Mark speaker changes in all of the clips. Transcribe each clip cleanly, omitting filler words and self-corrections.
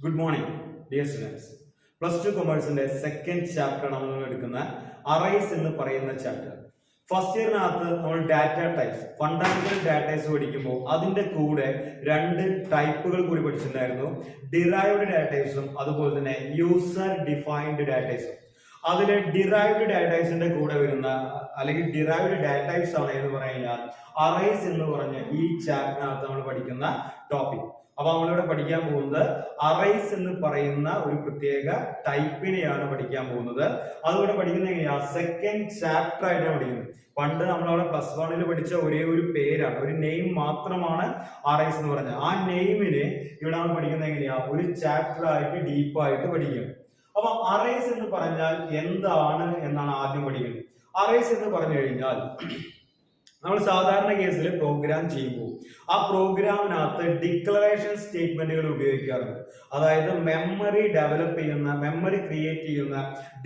Speaker 1: Good morning, dear students. Plus 2 Commerceന്റെ second chapter നമ്മൾ എടുക്കുന്ന അറേസ് എന്ന് പറയുന്ന ചാപ്റ്റർ. ഫസ്റ്റ് ഇയറിനകത്ത് നമ്മൾ ഡാറ്റ ടൈപ്സ് ഫണ്ടമെന്റൽ ഡാറ്റൈസ് പഠിക്കുമ്പോൾ അതിന്റെ കൂടെ രണ്ട് ടൈപ്പുകൾ കൂടി പഠിച്ചിട്ടുണ്ടായിരുന്നു. ഡിറൈവ്ഡ് ഡാറ്റൈസും അതുപോലെ തന്നെ യൂസർ ഡിഫൈൻഡ് ഡാറ്റൈസും. അതിലെ ഡിറൈവ്ഡ് ഡാറ്റൈസിന്റെ കൂടെ വരുന്ന അല്ലെങ്കിൽ ഡിറൈവ്ഡ് ഡാറ്റൈപ്സ് ആണ് എന്ന് പറഞ്ഞാൽ അറേസ് എന്ന് പറഞ്ഞ ഈ ചാപ്റ്ററിനകത്ത് നമ്മൾ പഠിക്കുന്ന ടോപ്പിക്. അപ്പൊ നമ്മളിവിടെ പഠിക്കാൻ പോകുന്നത് അറേസ് എന്ന് പറയുന്ന ഒരു പ്രത്യേക ടൈപ്പിനെയാണ് പഠിക്കാൻ പോകുന്നത്. അതുകൂടെ പഠിക്കുന്നത് എങ്ങനെയാ, സെക്കൻഡ് ചാപ്റ്റർ ആയിട്ടാണ് പഠിക്കുന്നത്. പണ്ട് നമ്മളവിടെ പ്ലസ് വണ്ണിൽ പഠിച്ച ഒരേ ഒരു പേരാണ്, ഒരു നെയിം മാത്രമാണ് അറേസ് എന്ന് പറഞ്ഞത്. ആ നെയിമിനെ ഇവിടെ നമ്മൾ പഠിക്കുന്നത് എങ്ങനെയാ, ഒരു ചാപ്റ്റർ ആയിട്ട് ഡീപ്പായിട്ട് പഠിക്കുക. അപ്പൊ അറേസ് എന്ന് പറഞ്ഞാൽ എന്താണ് എന്നാണ് ആദ്യം പഠിക്കുന്നത്. അറേസ് എന്ന് പറഞ്ഞു കഴിഞ്ഞാൽ നമ്മൾ സാധാരണ കേസിൽ പ്രോഗ്രാം ചെയ്യുമ്പോൾ ആ പ്രോഗ്രാമിനകത്ത് ഡിക്ലറേഷൻ സ്റ്റേറ്റ്മെന്റുകൾ ഉപയോഗിക്കാറുണ്ട്. അതായത് മെമ്മറി ഡെവലപ്പ് ചെയ്യുന്ന, മെമ്മറി ക്രിയേറ്റ് ചെയ്യുന്ന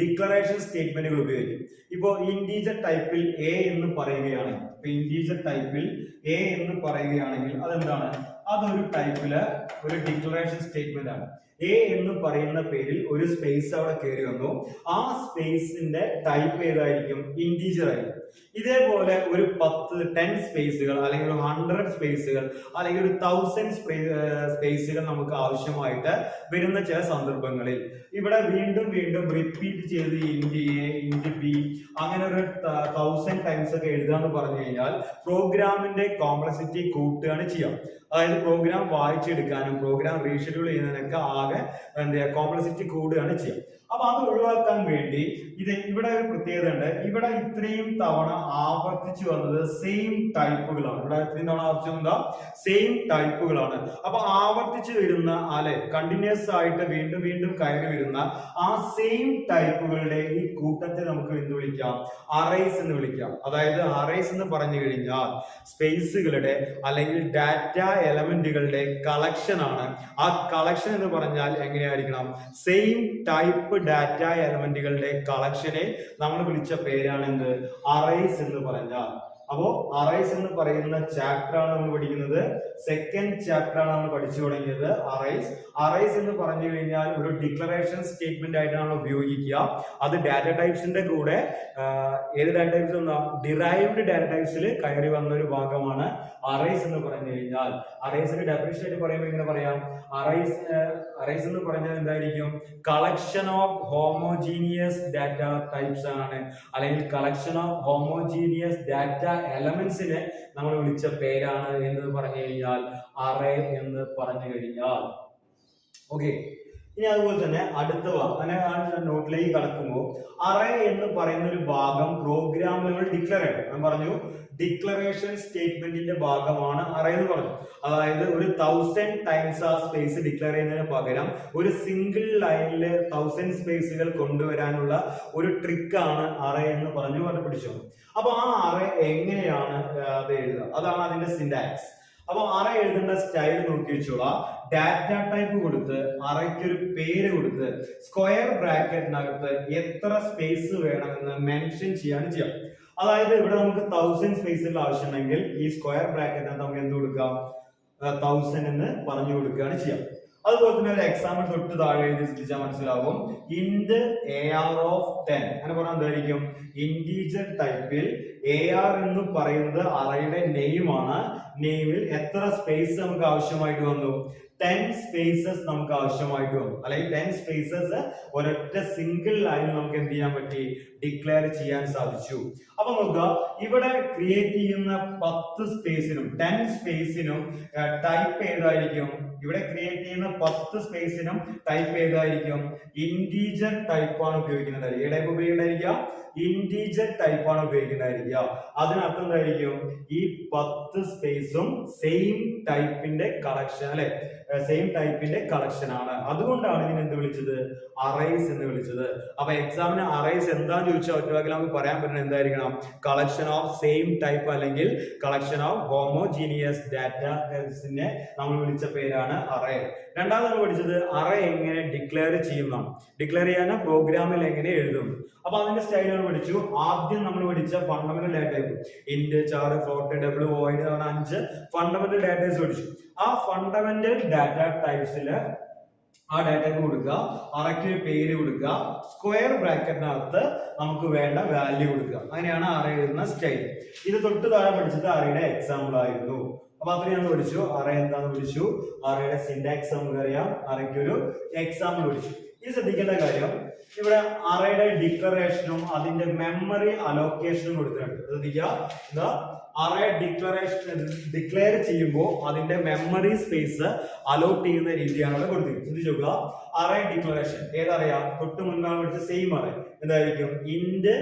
Speaker 1: ഡിക്ലറേഷൻ സ്റ്റേറ്റ്മെന്റുകൾ ഉപയോഗിക്കും. ഇപ്പോൾ ഇൻറ്റീജർ ടൈപ്പിൽ എ എന്ന് പറയുകയാണെങ്കിൽ, ഇൻറ്റീജർ ടൈപ്പിൽ എ എന്ന് പറയുകയാണെങ്കിൽ അതെന്താണ്, അതൊരു ടൈപ്പില് ഒരു ഡിക്ലറേഷൻ സ്റ്റേറ്റ്മെന്റ് ആണ്. എ എന്ന് പറയുന്ന പേരിൽ ഒരു സ്പേസ് അവിടെ കയറി വന്നു. ആ സ്പേസിന്റെ ടൈപ്പ് ഏതായിരിക്കും, ഇൻറ്റീജർ ആയിരിക്കും. ഇതേപോലെ ഒരു 10 സ്പേസുകൾ അല്ലെങ്കിൽ 100 സ്പേസുകൾ അല്ലെങ്കിൽ ഒരു 1000 സ്പേസുകൾ നമുക്ക് ആവശ്യമായിട്ട് വരുന്ന ചില സന്ദർഭങ്ങളിൽ ഇവിടെ വീണ്ടും വീണ്ടും റിപ്പീറ്റ് ചെയ്ത് ഇൻറ്റ് എ, ഇൻറ്റ് ബി അങ്ങനെ ഒരു 1000 ടൈംസ് ഒക്കെ എഴുതാന്ന് പറഞ്ഞു കഴിഞ്ഞാൽ പ്രോഗ്രാമിന്റെ കോംപ്ലക്സിറ്റി കൂട്ടുകയാണ് ചെയ്യാം. അതായത് പ്രോഗ്രാം വായിച്ചെടുക്കാനും പ്രോഗ്രാം റീഷെഡ്യൂൾ ചെയ്യുന്നതിനൊക്കെ ആകെ കോംപ്ലക്സിറ്റി കൂടുകയാണ് ചെയ്യാം. അപ്പൊ അത് ഒഴിവാക്കാൻ വേണ്ടി ഇവിടെ ഒരു പ്രത്യേകത ഉണ്ട്. ഇവിടെ ഇത്രയും തവണ ആവർത്തിച്ചു വന്നത് സെയിം ടൈപ്പുകളാണ്. ഇവിടെ ഇത്രയും തവണ ആവർത്തിച്ചു വന്നത് സെയിം ടൈപ്പുകളാണ്. അപ്പൊ ആവർത്തിച്ചു വരുന്ന കണ്ടിന്യൂസ് ആയിട്ട് വീണ്ടും വീണ്ടും കയറി വരുന്ന ആ സെയിം ടൈപ്പുകളുടെ ഈ കൂട്ടത്തെ നമുക്ക് എന്ത് വിളിക്കാം, അറേസ് എന്ന് വിളിക്കാം. അതായത് അറേസ് എന്ന് പറഞ്ഞു കഴിഞ്ഞാൽ സ്പേസുകളുടെ അല്ലെങ്കിൽ ഡാറ്റ എലമെന്റുകളുടെ കളക്ഷൻ ആണ്. ആ കളക്ഷൻ എന്ന് പറഞ്ഞാൽ എങ്ങനെയായിരിക്കണം, സെയിം ടൈപ്പ് ഡാറ്റ എലമെന്റുകളുടെ കളക്ഷനെ നമ്മൾ വിളിച്ച പേരാണ് എന്ത്, അറേസ് എന്ന് പറഞ്ഞാൽ. അപ്പോ അറേസ് എന്ന് പറയുന്ന ചാപ്റ്റർ ആണ് നമ്മൾ പഠിക്കുന്നത്. സെക്കൻഡ് ചാപ്റ്റർ ആണ് നമ്മൾ പഠിച്ചു തുടങ്ങിയത് അറേസ്. അറേസ് എന്ന് പറഞ്ഞു കഴിഞ്ഞാൽ ഒരു ഡിക്ലറേഷൻ സ്റ്റേറ്റ്മെന്റ് ആയിട്ടാണ് ഉപയോഗിക്കുക. അത് ഡാറ്റ ടൈപ്സിന്റെ കൂടെ ഏത് ഡാറ്റ ടൈപ്സ്, ഡിറൈവ്ഡ് ഡാറ്റ ടൈപ്സിൽ കയറി വന്ന ഒരു ഭാഗമാണ് അറേസ് എന്ന് പറഞ്ഞു കഴിഞ്ഞാൽ. അറേസിന്റെ ഡെഫിനിഷൻ ആയിട്ട് പറയുമ്പോൾ ഇങ്ങനെ പറയാം, അറേസ് എന്ന് പറഞ്ഞാൽ എന്തായിരിക്കും, collection of homogeneous data types ആണ്, അല്ലെങ്കിൽ കളക്ഷൻ ഓഫ് ഹോമോജീനിയസ് ഡാറ്റ എലമെന്റ്സിനെ നമ്മൾ വിളിച്ച പേരാണ് എന്ന് പറഞ്ഞു കഴിഞ്ഞാൽ അറേ എന്ന് പറഞ്ഞു കഴിഞ്ഞാൽ. ഓക്കെ, ഇനി അതുപോലെ തന്നെ അടുത്ത നോട്ടിലേക്ക് കടക്കുമ്പോൾ അറേ എന്ന് പറയുന്ന ഒരു ഭാഗം പ്രോഗ്രാമിൽ നമ്മൾ ഡിക്ലെയർ ചെയ്യണം. ഞാൻ പറഞ്ഞു ഡിക്ലറേഷൻ സ്റ്റേറ്റ്മെന്റിന്റെ ഭാഗമാണ് അറേ എന്ന് പറഞ്ഞു. അതായത് ഒരു 1000 ടൈംസ് ആ സ്പേസ് ഡിക്ലെയർ ചെയ്യുന്നതിന് പകരം ഒരു സിംഗിൾ ലൈനിൽ 1000 സ്പേസുകൾ കൊണ്ടുവരാനുള്ള ഒരു ട്രിക്കാണ് അറേ എന്ന് പറഞ്ഞു പിടിച്ചു. അപ്പൊ ആ അറേ എങ്ങനെയാണ് അത് എഴുതുക, അതാണ് അതിന്റെ സിന്റാക്സ്. അപ്പൊ അറേ എഴുതേണ്ട സ്റ്റൈൽ നോക്കി വെച്ചോളാം. ഡാറ്റ ടൈപ്പ് കൊടുത്ത് അറയ്ക്ക് ഒരു പേര് കൊടുത്ത് സ്ക്വയർ ബ്രാക്കറ്റിനകത്ത് എത്ര സ്പേസ് വേണമെന്ന് മെൻഷൻ ചെയ്യാം. അതായത് ഇവിടെ നമുക്ക് 1000 സ്പേസുകൾ ആവശ്യമുണ്ടെങ്കിൽ ഈ സ്ക്വയർ ബ്രാക്കറ്റിനകത്ത് നമുക്ക് എന്ത് കൊടുക്കാം, 1000 എന്ന് പറഞ്ഞു കൊടുക്കുകയാണ് ചെയ്യാം. അതുപോലെ തന്നെ ഒരു എക്സാമ്പിൾ തൊട്ട് താഴെ എഴുതി ശ്രദ്ധിച്ചാൽ മനസ്സിലാവും. ഇന്റ് AR ഓഫ് 10 അങ്ങനെ പറഞ്ഞാൽ എന്തായിരിക്കും, ഇന്റീജർ ടൈപ്പിൽ AR എന്ന് പറയുന്നത് അറയുടെ നെയിമാണ്. നെയിമിൽ എത്ര സ്പേസ് നമുക്ക് ആവശ്യമായിട്ട് വന്നു, 10 സ്പേസസ് നമുക്ക് ആവശ്യമായിട്ട് വന്നു. അല്ലെങ്കിൽ 10 സ്പേസസ് ഒരൊറ്റ സിംഗിൾ ലൈൻ നമുക്ക് എന്ത് ചെയ്യാൻ പറ്റി, ഡിക്ലെയർ ചെയ്യാൻ സാധിച്ചു. അപ്പൊ നോക്കുക, ഇവിടെ ക്രിയേറ്റ് ചെയ്യുന്ന 10 സ്പേസിനും 10 സ്പേസിനും ടൈപ്പ് ഏതായിരിക്കും, ഇവിടെ ക്രിയേറ്റ് ചെയ്യുന്ന 10 സ്പേസിനും ടൈപ്പ് ഏതായിരിക്കും, ഇന്റീജർ ടൈപ്പ് ആണ് ഉപയോഗിക്കുന്നത്. ഏ ടൈപ്പ് ഉപയോഗിക്കുന്നതായിരിക്കുക, ഇന്റീജർ ടൈപ്പ് ആണ് ഉപയോഗിക്കുന്നതായിരിക്കുക. അതിനർത്ഥം എന്തായിരിക്കും, ഈ 10 സ്പേസും സെയിം ടൈപ്പിന്റെ കളക്ഷൻ, അല്ലെ, സെയിം ടൈപ്പിന്റെ കളക്ഷൻ ആണ്. അതുകൊണ്ടാണ് ഇതിനെ എന്ത് വിളിച്ചത്, അറേസ് എന്ന് വിളിച്ചത്. അപ്പൊ എക്സാമിന് അറേസ് എന്താന്ന് ചോദിച്ചാൽ ഒറ്റവാക്കിൽ നമുക്ക് പറയാൻ പറ്റുന്നത് എന്തായിരിക്കണം, കളക്ഷൻ ഓഫ് സെയിം ടൈപ്പ് അല്ലെങ്കിൽ കളക്ഷൻ ഓഫ് ഹോമോജീനിയസ് ഡാറ്റനെ നമ്മൾ വിളിച്ച പേരാണ് അറേ. രണ്ടാമത് നമ്മൾ പഠിച്ചത് അറേ എങ്ങനെ ഡിക്ലെയർ ചെയ്യുന്നതാണ്. ഡിക്ലെയർ ചെയ്യാൻ പ്രോഗ്രാമിൽ എങ്ങനെ എഴുതും. അപ്പൊ അതിന്റെ സ്റ്റൈലുകൾ പഠിച്ചു. ആദ്യം നമ്മൾ പഠിച്ച ഫണ്ടമെന്റൽ ഡാറ്റ ടൈപ്പ് ഇന്റ്, ചാർ, ഫ്ലോട്ട്, ഡബിൾ, വോയിഡ് അങ്ങനെ 5 ഫണ്ടമെന്റൽ ഡാറ്റ ടൈപ്സ് പഠിച്ചു. ആ ഫണ്ടമെന്റൽ ഡാറ്റ ടൈപ്സില് ആ ഡാറ്റയ്ക്ക് കൊടുക്കുക, അറയ്ക്ക് ഒരു പേര് കൊടുക്കുക, സ്ക്വയർ ബ്രാക്കറ്റിനകത്ത് നമുക്ക് വേണ്ട വാല്യൂ കൊടുക്കുക. അങ്ങനെയാണ് അറേ എഴുതുന്ന സ്റ്റൈൽ. ഇത് തൊട്ട് താഴെ പഠിച്ചത് അറേയുടെ എക്സാമ്പിൾ ആയിരുന്നു. അപ്പൊ അത്രയും നമ്മൾ പഠിച്ചു. അറേ എന്താന്ന് പഠിച്ചു, അറേയുടെ സിന്റാക്സ് നമുക്കറിയാം, അറയ്ക്ക് ഒരു എക്സാമ്പിൾ പഠിച്ചു. ഇത് ശ്രദ്ധിക്കേണ്ട കാര്യം, ഇവിടെ അറേയുടെ ഡിക്ലറേഷനും അതിന്റെ മെമ്മറി അലോക്കേഷനും കൊടുത്തിട്ടുണ്ട്. ശ്രദ്ധിക്കുക, അറേ ഡിക്ലെയർ ചെയ്യുമ്പോൾ അതിന്റെ മെമ്മറി സ്പേസ് അലോട്ട് ചെയ്യുന്ന രീതിയാണ് ഇവിടെ കൊടുത്തിരിക്കുന്നത്. ശ്രദ്ധിച്ചോക്കുക, അറേ ഡിക്ലറേഷൻ ഏതറിയാം, തൊട്ട് മുൻപാണ് പഠിച്ച സെയിം അറേ എന്തായിരിക്കും, ഇന്റ്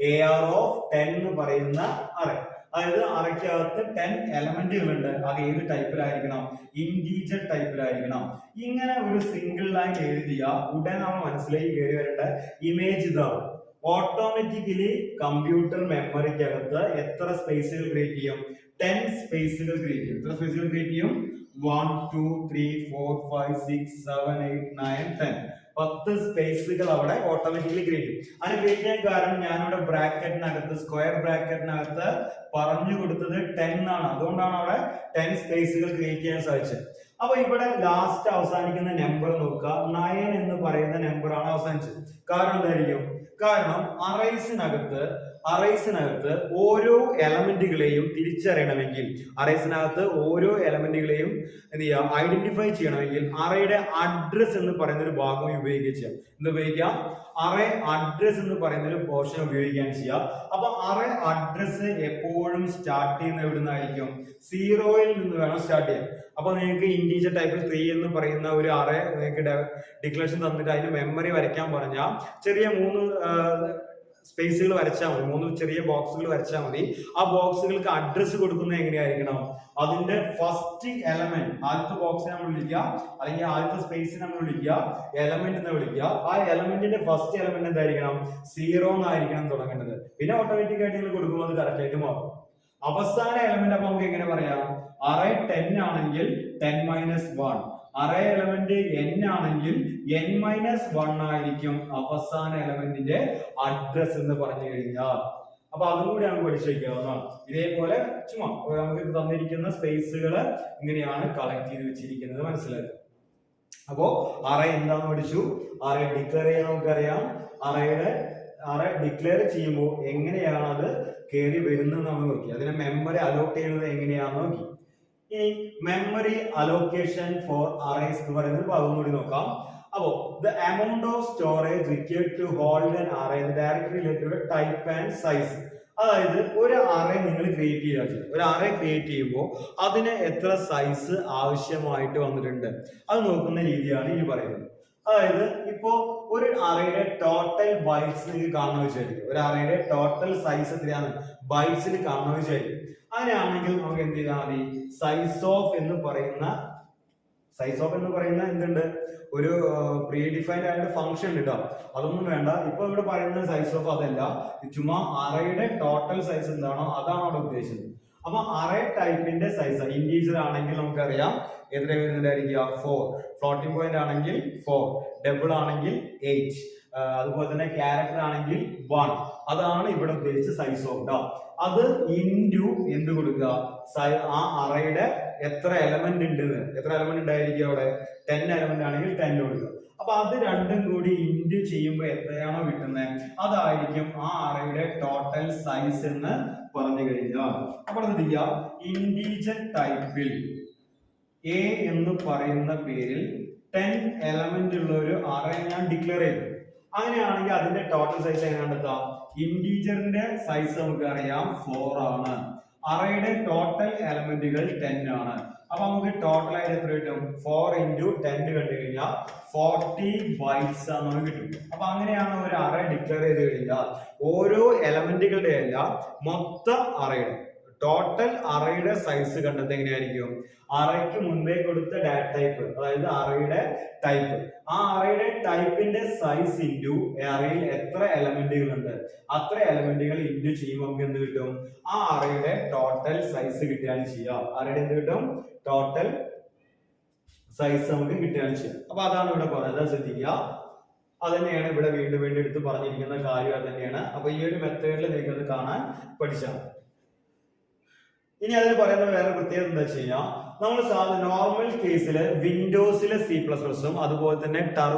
Speaker 1: AR of 10 എന്ന് പറയുന്ന അറേ. അതായത് അറയ്ക്കകത്ത് 10 എലമെന്റുകൾ ഉണ്ട്. അത് ഏത് ടൈപ്പിലായിരിക്കണം, ഇന്റീജർ ടൈപ്പിലായിരിക്കണം. ഇങ്ങനെ ഒരു സിംഗിൾ ലൈൻ എഴുതിയ ഉടൻ നമ്മൾ മനസ്സിലേക്ക് കയറി വരേണ്ട ഇമേജ് ഇതാണ്. ഓട്ടോമാറ്റിക്കലി കമ്പ്യൂട്ടർ മെമ്മറിക്കകത്ത് എത്ര സ്പേസുകൾ ക്രിയേറ്റ് ചെയ്യും, 10 സ്പേസുകൾ ക്രിയേറ്റ് ചെയ്യും. എത്ര സ്പേസുകൾ ക്രിയേറ്റ് ചെയ്യും, 1 2 3 4 5 6 7 8 9 10 10 സ്പേസുകൾ അവിടെ ഓട്ടോമാറ്റിക്കലി ക്രിയേറ്റ് ചെയ്യും. അതിന് ക്രിയേറ്റ് ചെയ്യാൻ കാരണം ഞാനിവിടെ ബ്രാക്കറ്റിനകത്ത്, സ്ക്വയർ ബ്രാക്കറ്റിനകത്ത് പറഞ്ഞു കൊടുത്തത് 10 ആണ്. അതുകൊണ്ടാണ് അവിടെ 10 സ്പേസുകൾ ക്രിയേറ്റ് ചെയ്യാൻ സാധിച്ചത്. അപ്പൊ ഇവിടെ ലാസ്റ്റ് അവസാനിക്കുന്ന നമ്പർ നോക്കുക, 9 എന്ന് പറയുന്ന നമ്പർ ആണ് അവസാനിച്ചത്. കാരണം എന്തായിരിക്കും, കാരണം അറേസിനകത്ത് ഓരോ എലമെന്റുകളെയും തിരിച്ചറിയണമെങ്കിൽ, അറേസിനകത്ത് ഓരോ എലമെന്റുകളെയും എന്ത് ചെയ്യാം, ഐഡന്റിഫൈ ചെയ്യണമെങ്കിൽ അറേയുടെ അഡ്രസ് എന്ന് പറയുന്ന ഒരു ഭാഗം ഉപയോഗിക്കാം. എന്ത് ഉപയോഗിക്കാം, അറേ അഡ്രസ് എന്ന് പറയുന്ന ഒരു പോർഷൻ ഉപയോഗിക്കുകയാണ് ചെയ്യുക. അപ്പൊ അറേ അഡ്രസ് എപ്പോഴും സ്റ്റാർട്ട് ചെയ്യുന്ന എവിടെ നിന്നായിരിക്കും, 0-ൽ നിന്ന് വേണം സ്റ്റാർട്ട് ചെയ്യാൻ. അപ്പൊ നിങ്ങൾക്ക് ഇന്റീജർ ടൈപ്പിൽ 3 എന്ന് പറയുന്ന ഒരു അറേ നിങ്ങൾക്ക് ഡിക്ലറേഷൻ തന്നിട്ട് അതിന് മെമ്മറി വരയ്ക്കാൻ പറഞ്ഞാൽ ചെറിയ 3 സ്പേസുകൾ വരച്ചാൽ മതി, 3 ചെറിയ ബോക്സുകൾ വരച്ചാൽ മതി. ആ ബോക്സുകൾക്ക് അഡ്രസ് കൊടുക്കുന്നത് എങ്ങനെയായിരിക്കണം, അതിന്റെ ഫസ്റ്റ് എലമെന്റ്, ആദ്യത്തെ ബോക്സിനെ നമ്മൾ വിളിക്കുക, അല്ലെങ്കിൽ ആദ്യത്തെ സ്പേസിനെ നമ്മൾ വിളിക്കുക എലമെന്റ് എന്ന് വിളിക്കുക. ആ എലമെന്റിന്റെ ഫസ്റ്റ് എലമെന്റ് എന്തായിരിക്കണം, 0 എന്നായിരിക്കണം തുടങ്ങേണ്ടത്. പിന്നെ ഓട്ടോമാറ്റിക് ആയിട്ട് നിങ്ങൾ കൊടുക്കുമ്പോൾ അത് കറക്റ്റ് ആയിട്ട് മാറും. അവസാന എലമെന്റ് അപ്പൊ നമുക്ക് എങ്ങനെ പറയാം, അറേ 10 ആണെങ്കിൽ 10 - 1, അറേ എലമെന്റ് n ആണെങ്കിൽ n-1 ആയിരിക്കും അവസാന എലമെന്റിന്റെ അഡ്രസ് എന്ന് പറഞ്ഞു കഴിഞ്ഞാൽ. അപ്പൊ അതും കൂടി നമുക്ക് പഠിച്ചു വെക്കാവുന്നതാണ്. ഇതേപോലെ ചുമ്മാ നമുക്ക് തന്നിരിക്കുന്ന സ്പേസുകൾ ഇങ്ങനെയാണ് കളക്ട് ചെയ്ത് വെച്ചിരിക്കുന്നത് മനസ്സിലാക്കുക. അപ്പോ അറേ എന്താന്ന് പഠിച്ചു, അറേ ഡിക്ലെയർ ചെയ്യാൻ നമുക്കറിയാം. അറേ ഡിക്ലെയർ ചെയ്യുമ്പോൾ എങ്ങനെയാണ് അത് കയറി വരുന്നത് നമ്മൾ നോക്കി. അതിനെ മെമ്മറി അലോട്ട് ചെയ്യുന്നത് എങ്ങനെയാണെന്ന് നോക്കി. ഇനി മെമ്മറി അലോക്കേഷൻ ഫോർ അറേസ് എന്ന് പറയുന്ന ഭാഗം കൂടി നോക്കാം. അപ്പോ the amount of storage required to hold an array is directly related to type and size. അതായത് ഒരു അറേ നിങ്ങൾ ക്രിയേറ്റ് ചെയ്യുക, ഒരു അറേ ക്രിയേറ്റ് ചെയ്യുമ്പോൾ അതിന് എത്ര സൈസ് ആവശ്യമായിട്ട് വന്നിട്ടുണ്ട് അത് നോക്കുന്ന രീതിയാണ് ഈ പറയുന്നത്. അതായത് ഇപ്പോ ഒരു അറേയുടെ ടോട്ടൽ ബൈറ്റ്സ് നിങ്ങൾക്ക് കാണുന്ന വെച്ചായിരിക്കും, ഒരു അറേയുടെ ടോട്ടൽ സൈസ് എത്രയാണ് ബൈറ്റ്സിൽ കാണുന്ന വെച്ചായിരിക്കും. അങ്ങനെയാണെങ്കിൽ നമുക്ക് എന്ത് ചെയ്താൽ മതി, സൈസ് ഓഫ് എന്ന് പറയുന്ന എന്തുണ്ട്, ഒരു പ്രീ ഡിഫൈൻഡ് ആയിട്ട് ഫംഗ്ഷൻ ഉണ്ട് കേട്ടോ. അതൊന്നും വേണ്ട, ഇപ്പൊ ഇവിടെ പറയുന്ന സൈസ് ഓഫ് അതല്ല, ചുമ്മാ അറേയുടെ ടോട്ടൽ സൈസ് എന്താണോ അതാണ് അവിടെ ഉദ്ദേശിച്ചത്. അപ്പൊ അറേ ടൈപ്പിന്റെ സൈസ് ഇന്റീജർ ആണെങ്കിൽ നമുക്കറിയാം എത്ര വരുന്നുണ്ടായിരിക്കുക, 4, ഫ്ലോട്ടിംഗ് പോയിന്റ് ആണെങ്കിൽ 4, ഡബിൾ ആണെങ്കിൽ 8, അതുപോലെ തന്നെ ക്യാരക്ടർ ആണെങ്കിൽ 1. അതാണ് ഇവിടെ ഉദ്ദേശിച്ച സൈസ് ഓഫ് ട്ടോ. അത് ഇൻറ്റു എന്ത് കൊടുക്കുക, ആ അറേയുടെ എത്ര എലമെന്റ് ഉണ്ട്, എത്ര എലമെന്റ് ഉണ്ടായിരിക്കും അവിടെ, 10 എലമെന്റ് ആണെങ്കിൽ 10 കൊടുക്കുക. അപ്പൊ അത് രണ്ടും കൂടി ഇൻറ്റു ചെയ്യുമ്പോൾ എത്രയാണോ കിട്ടുന്നത് അതായിരിക്കും ആ അറേയുടെ ടോട്ടൽ സൈസ് എന്ന് പറഞ്ഞു കഴിഞ്ഞാൽ. അപ്പോൾ ശ്രദ്ധിക്കുക, ഇന്റീജർ ടൈപ്പിൽ എ എന്ന് പറയുന്ന പേരിൽ 10 എലമെന്റ് ഉള്ള ഒരു അറേ ഞാൻ ഡിക്ലെയർ ചെയ്തു. അങ്ങനെയാണെങ്കിൽ അതിന്റെ ടോട്ടൽ സൈസ് എങ്ങനെ കണ്ടെത്താം, ഇന്റീജറിന്റെ സൈസ് നമുക്ക് അറിയാം 4 ആണ്, അറേയുടെ ടോട്ടൽ എലമെന്റുകൾ 10 ആണ്. അപ്പൊ നമുക്ക് ടോട്ടൽ ആയിട്ട് എത്ര കിട്ടും, 4 × 10 കണ്ടു കഴിഞ്ഞാൽ 40 ബൈറ്റ്സ് ആണ് കിട്ടും. അപ്പൊ അങ്ങനെയാണ് ഒരു അറേ ഡിക്ലെയർ ചെയ്ത് കഴിഞ്ഞാൽ ഓരോ എലമെന്റുകളുടെ അല്ല മൊത്തം അറേയുടെ ടോട്ടൽ അറേയുടെ സൈസ് കണ്ടെത്തുന്നത് എങ്ങനെയായിരിക്കും, അറേക്ക് മുൻപേ കൊടുത്ത ഡാറ്റ ടൈപ്പ്, അതായത് അറേയുടെ ടൈപ്പ്, ആ അറേയുടെ ടൈപ്പിന്റെ സൈസ് ഇൻറ്റു അറേയിൽ എത്ര എലമെന്റുകൾ ഉണ്ട് അത്ര എലമെന്റുകൾ ഇൻറ്റു ചെയ്യുമ്പോൾ നമുക്ക് എന്ത് കിട്ടും, ആ അറേയുടെ ടോട്ടൽ സൈസ് കിട്ടുകയാണ് ചെയ്യുക. അറേയുടെ എന്ത് കിട്ടും, ടോട്ടൽ സൈസ് നമുക്ക് കിട്ടുകയാണ് ചെയ്യുക. അപ്പൊ അതാണ് ഇവിടെ പറയുന്നത്, ശ്രദ്ധിക്കുക. അത് തന്നെയാണ് ഇവിടെ വീണ്ടും എടുത്ത് പറഞ്ഞിരിക്കുന്ന കാര്യം അത് തന്നെയാണ്. അപ്പൊ ഈ ഒരു മെത്തേഡിൽ നിങ്ങൾക്ക് അത് കാണാൻ പഠിച്ചാൽ. ഇനി അതിന് പറയുന്ന വേറെ പ്രത്യേകത എന്താ വെച്ച് കഴിഞ്ഞാൽ, നമ്മൾ നോർമൽ കേസിൽ വിൻഡോസിലെ C++ഉം അതുപോലെ തന്നെ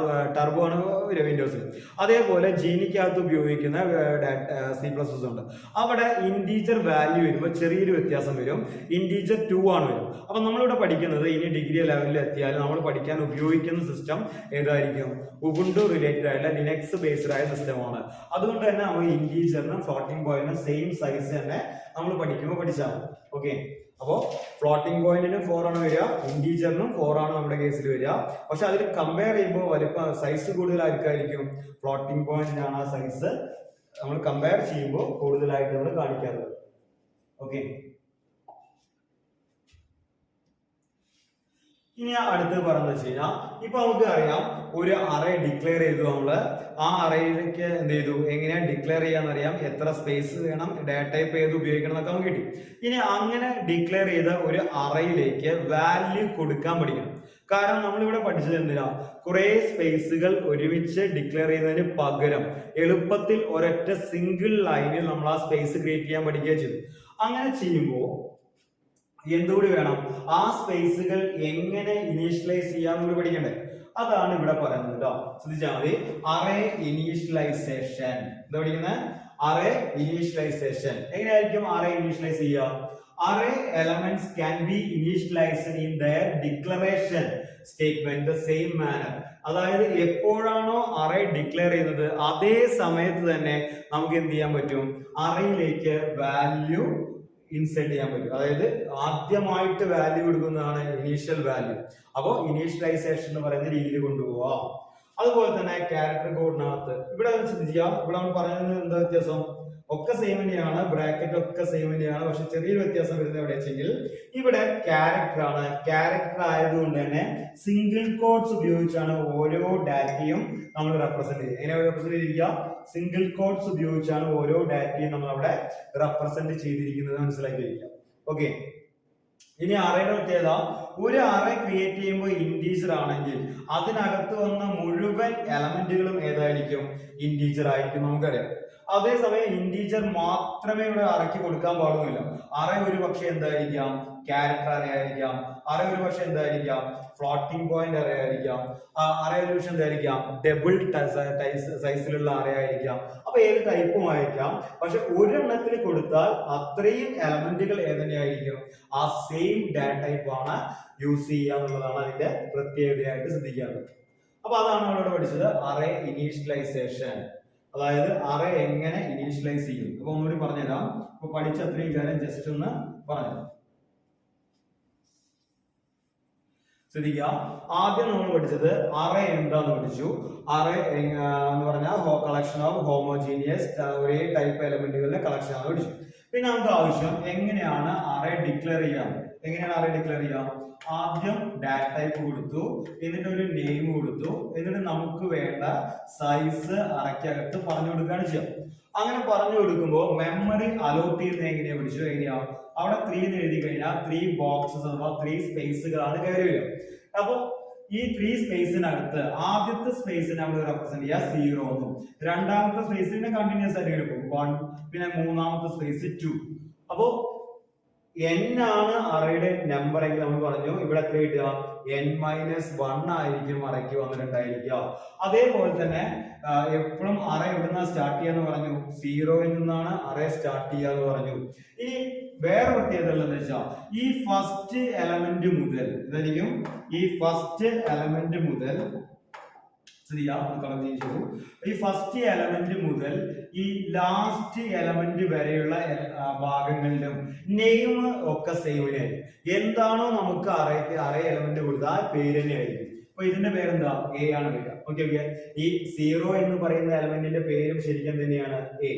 Speaker 1: ടർബോ ആണ് വിൻഡോസിൽ, അതേപോലെ ജീനിക്കകത്ത് ഉപയോഗിക്കുന്ന C++ ഉണ്ട്. അവിടെ ഇന്റീജർ വാല്യൂ വരുമ്പോൾ ചെറിയൊരു വ്യത്യാസം വരും, ഇന്റീജർ 2 ആണ് വരും. അപ്പൊ നമ്മളിവിടെ പഠിക്കുന്നത് ഇനി ഡിഗ്രി ലെവലിൽ എത്തിയാൽ നമ്മൾ പഠിക്കാൻ ഉപയോഗിക്കുന്ന സിസ്റ്റം ഏതായിരിക്കും? ഉബുണ്ടു റിലേറ്റഡ് ആയിട്ടുള്ള ലിനക്സ് ബേസ്ഡ് ആയ സിസ്റ്റമാണ്. അതുകൊണ്ട് തന്നെ നമ്മൾ ഇന്റീജറിനും ഫ്ലോട്ടിംഗ് പോയിന്റിനും സെയിം സൈസ് തന്നെ നമ്മൾ പഠിക്കുമ്പോൾ പഠിച്ചാൽ മതി. ഓക്കെ, അപ്പോ ഫ്ലോട്ടിംഗ് പോയിന്റിനും 4 ആണ് വരിക, ഇന്റീജറിനും 4 ആണ് നമ്മുടെ കേസിൽ വരിക. പക്ഷെ അതിൽ കമ്പയർ ചെയ്യുമ്പോൾ വലിപ്പം സൈസ് കൂടുതലായിരിക്കും ഫ്ലോട്ടിംഗ് പോയിന്റിനാണ് ആ സൈസ് നമ്മൾ കമ്പയർ ചെയ്യുമ്പോൾ കൂടുതലായിട്ട് നമ്മൾ കാണിക്കാറുള്ളത്. ഓക്കെ, ഇനി അടുത്ത് പറഞ്ഞു വെച്ച് കഴിഞ്ഞാൽ ഇപ്പൊ നമുക്ക് അറിയാം ഒരു അറേ ഡിക്ലെയർ ചെയ്തു, നമ്മള് ആ അറേയിലേക്ക് എന്ത് ചെയ്തു, എങ്ങനെയാ ഡിക്ലെയർ ചെയ്യാന്നറിയാം, എത്ര സ്പേസ് വേണം, ഡാറ്റ ടൈപ്പ് ഏത് ഉപയോഗിക്കണം എന്നൊക്കെ നമുക്ക് കിട്ടി. ഇനി അങ്ങനെ ഡിക്ലെയർ ചെയ്ത ഒരു അറേയിലേക്ക് വാല്യൂ കൊടുക്കാൻ പഠിക്കണം. കാരണം നമ്മളിവിടെ പഠിച്ചത് എന്തിനാ, കുറെ സ്പേസുകൾ ഒരുമിച്ച് ഡിക്ലെയർ ചെയ്യുന്നതിന് പകരം എളുപ്പത്തിൽ ഒരൊറ്റ സിംഗിൾ ലൈനിൽ നമ്മൾ ആ സ്പേസ് ക്രിയേറ്റ് ചെയ്യാൻ പഠിക്കുക ചെയ്തു. അങ്ങനെ ചെയ്യുമ്പോൾ എന്തുകൂടി വേണം, ആ സ്പേസുകൾ എങ്ങനെ ഇനീഷ്യലൈസ് ചെയ്യാന്ന് പഠിക്കണ്ടേ. അതാണ് ഇവിടെ പറയുന്നത് കേട്ടോ, ശ്രദ്ധിച്ചാൽ മതി. അറേ ഇനീഷ്യലൈസേഷൻ എന്താ പഠിക്കുന്നത്? Array initialization. എങ്ങനെയായിരിക്കും അറേ ഇനീഷ്യലൈസ് ചെയ്യുക? Array elements can be initialized in their declaration statement the same manner. അതായത് എപ്പോഴാണോ അറേ ഡിക്ലെയർ ചെയ്യുന്നത് അതേ സമയത്ത് തന്നെ നമുക്ക് എന്ത് ചെയ്യാൻ പറ്റും, അറേയിലേക്ക് വാല്യൂ ഇൻസെർട്ട് ചെയ്യാൻ പറ്റും. അതായത് ആദ്യമായിട്ട് വാല്യൂ കൊടുക്കുന്നതാണ് ഇനീഷ്യൽ വാല്യൂ. അപ്പോൾ ഇനീഷ്യലൈസേഷൻ എന്ന് പറയുന്ന രീതിയിൽ കൊണ്ടുപോവാം. അതുപോലെ തന്നെ ക്യാരക്ടർ കോഡിനകത്ത് ഇവിടെ ശ്രദ്ധിക്കുക, ഇവിടെ നമ്മൾ പറയുന്നത് എന്താ വ്യത്യാസം? ഒക്കെ സെയിം തന്നെയാണ്, ബ്രാക്കറ്റ് ഒക്കെ സെയിം തന്നെയാണ്, പക്ഷെ ചെറിയൊരു വ്യത്യാസം വരുന്നത് എവിടെ വെച്ചെങ്കിൽ ഇവിടെ ക്യാരക്ടർ ആണ്. ക്യാരക്ടർ ആയതുകൊണ്ട് തന്നെ സിംഗിൾ കോഡ്സ് ഉപയോഗിച്ചാണ് ഓരോ ഡാറ്റയും നമ്മൾ റെപ്രസെന്റ് ചെയ്യുന്നത്. എങ്ങനെ റെപ്രസെന്റ് ചെയ്തിരിക്കുക? സിംഗിൾ കോഡ്സ് ഉപയോഗിച്ചാണ് ഓരോ ഡാറ്റയും നമ്മൾ അവിടെ റെപ്രസെന്റ് ചെയ്തിരിക്കുന്നത്, മനസ്സിലാക്കിയിരിക്കുക. ഓക്കെ, ഇനി അറേയുടെ പ്രത്യേകത, ഒരു അറേ ക്രിയേറ്റ് ചെയ്യുമ്പോൾ ഇന്റീജർ ആണെങ്കിൽ അതിനകത്ത് വന്ന മുഴുവൻ എലമെന്റുകളും ഏതായിരിക്കും? ഇന്റീജർ ആയിരിക്കും, നമുക്കറിയാം. അതേസമയം ഇന്റീജർ മാത്രമേ ഇവിടെ അറയ്ക്ക് കൊടുക്കാൻ പാടുന്നില്ല. അറേ ഒരു പക്ഷെ എന്തായിരിക്കാം? ക്യാരക്ടർ അറേ ആയിരിക്കാം, അറേ ഒരു പക്ഷെ എന്തായിരിക്കാം? ഫ്ലോട്ടിംഗ് പോയിന്റ് അറേ ആയിരിക്കാം, അറേ ഒരു പക്ഷെ എന്തായിരിക്കാം? ഡബിൾ സൈസിലുള്ള അറേ ആയിരിക്കാം. അപ്പൊ ഏത് ടൈപ്പും ആയിരിക്കാം. പക്ഷെ ഒരെണ്ണത്തിൽ കൊടുത്താൽ അത്രയും എലമെന്റുകൾ ഏതന്നെയായിരിക്കും? ആ സെയിം ഡാറ്റ ടൈപ്പ് ആണ് യൂസ് ചെയ്യുക എന്നുള്ളതാണ് അതിന്റെ പ്രത്യേകതയായിട്ട് ശ്രദ്ധിക്കാറുള്ളത്. അപ്പൊ അതാണ് നമ്മളിവിടെ പഠിച്ചത്, അറേ ഇനീഷ്യലൈസേഷൻ. അതായത് അറേ എങ്ങനെ ഇനീഷ്യലൈസ് ചെയ്യും. അപ്പൊ ഒന്നുകൂടി പറഞ്ഞുതരാം. അപ്പൊ പഠിച്ച അത്രയും കാര്യം ജസ്റ്റ് ഒന്ന് പറഞ്ഞു ശ്രദ്ധിക്കുക. ആദ്യം നമ്മൾ പഠിച്ചത് അറേ എന്താന്ന് പഠിച്ചു. അറേ എന്ന് പറഞ്ഞാൽ കളക്ഷൻ ഓഫ് ഹോമോജീനിയസ് ഒരേ ടൈപ്പ് എലമെന്റുകളുടെ കളക്ഷൻ ആണ് പഠിച്ചു. പിന്നെ നമുക്ക് ആവശ്യം എങ്ങനെയാണ് അറേ ഡിക്ലെയർ ചെയ്യാം. എങ്ങനെയാണ് അറേ ഡിക്ലെയർ ചെയ്യാം? ആദ്യം ഡാറ്റ ടൈപ്പ് കൊടുത്തു, എന്നിട്ട് ഒരു നെയിം കൊടുത്തു, എന്നിട്ട് നമുക്ക് വേണ്ട സൈസ് അറയ്ക്കകത്ത് പറഞ്ഞു കൊടുക്കുകയാണ് ചെയ്യാം. അങ്ങനെ പറഞ്ഞു കൊടുക്കുമ്പോൾ മെമ്മറി അലോട്ട് ചെയ്യുന്നത് എങ്ങനെയാ പഠിച്ചു? എങ്ങനെയാ? അവിടെ 3 എന്ന് എഴുതി കഴിഞ്ഞാൽ 3 ബോക്സസ് അഥവാ 3 സ്പേസുകളാണ് കയറി വരിക. അപ്പൊ ഈ 3 സ്പേസിനകത്ത് ആദ്യത്തെ സ്പേസിനെ നമ്മൾ റെപ്രസെന്റ് ചെയ്യുക 0 എന്നും, രണ്ടാമത്തെ സ്പേസിനെ കണ്ടിന്യൂസ് ആയിട്ട് എടുക്കും 1, പിന്നെ മൂന്നാമത്തെ സ്പേസ് 2. അപ്പോ n ആണ് അറേയുടെ നമ്പർ എങ്കിൽ നമ്മൾ പറഞ്ഞു ഇവിടെ എത്ര കിട്ടുക? n-1 ആയിരിക്കും അറേക്ക് വന്നിട്ടുണ്ടായിരിക്കുക. അതേപോലെ തന്നെ എപ്പോഴും അറേ എവിടുന്നാ സ്റ്റാർട്ട് ചെയ്യാന്ന് പറഞ്ഞു? 0-ൽ നിന്നാണ് അറേ സ്റ്റാർട്ട് ചെയ്യാന്ന് പറഞ്ഞു. ഇനി വേറെ പ്രത്യേകത എന്താ വെച്ചാൽ ഈ ഫസ്റ്റ് എലമെന്റ് മുതൽ ഇതായിരിക്കും, ഈ ഫസ്റ്റ് എലമെന്റ് മുതൽ ഈ ഫസ്റ്റ് എലമെന്റ് മുതൽ ഈ ലാസ്റ്റ് എലമെന്റ് വരെയുള്ള ഭാഗങ്ങളിലും നെയിം ഒക്കെ സെയിം ആയിരിക്കും. എന്താണോ നമുക്ക് അറേ എലമെന്റ് കൊടുത്താൽ പേര് തന്നെ ആയിരിക്കും. അപ്പൊ ഇതിന്റെ പേരെന്താ? എ ആണ് വരിക. ഓക്കെ ഓക്കെ, ഈ 0 എന്ന് പറയുന്ന എലമെന്റിന്റെ പേരും ശരിക്കും തന്നെയാണ് എ.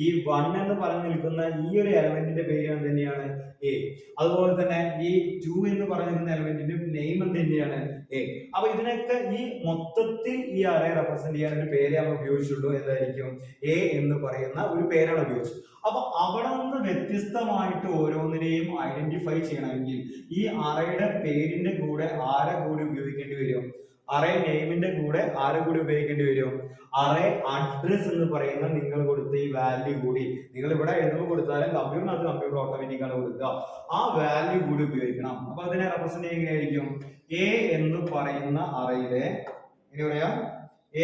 Speaker 1: ഈ 1 എന്ന് പറഞ്ഞു നിൽക്കുന്ന ഈ ഒരു എലമെന്റിന്റെ പേര് തന്നെയാണ് എ. അതുപോലെ തന്നെ ഈ 2 എന്ന് പറഞ്ഞിരിക്കുന്ന എലമെന്റിന്റെ നെയിം തന്നെയാണ് എ. അപ്പൊ ഇതിനൊക്കെ ഈ മൊത്തത്തിൽ ഈ അറേ റെപ്രസെന്റ് ചെയ്യാൻ ഒരു പേര് നമ്മൾ ഉപയോഗിച്ചുള്ളൂ. എന്തായിരിക്കും? എ എന്ന് പറയുന്ന ഒരു പേരാണ് ഉപയോഗിച്ചത്. അപ്പൊ അവിടെ നിന്ന് വ്യത്യസ്തമായിട്ട് ഓരോന്നിനെയും ഐഡന്റിഫൈ ചെയ്യണമെങ്കിൽ ഈ അറേയുടെ പേരിന്റെ കൂടെ ആരെ കൂടി ഉപയോഗിക്കേണ്ടി വരും? അറേ നെയിമിന്റെ കൂടെ ആരെ കൂടി ഉപയോഗിക്കേണ്ടി വരും? അറേ അഡ്രസ് എന്ന് പറയുന്ന നിങ്ങൾ കൊടുത്ത ഈ വാല്യൂ കൂടി, നിങ്ങൾ ഇവിടെ എഴുതുമ്പോൾ കൊടുത്താലും കമ്പ്യൂട്ടർ ഓട്ടോമാറ്റിക്കാണ് കൊടുക്കുക, ആ വാല്യൂ കൂടി ഉപയോഗിക്കണം. അപ്പൊ അതിനെ റെപ്രസെന്റ് എങ്ങനെയായിരിക്കും? എ എന്ന് പറയുന്ന അറയിലെ, എങ്ങനെ പറയാം,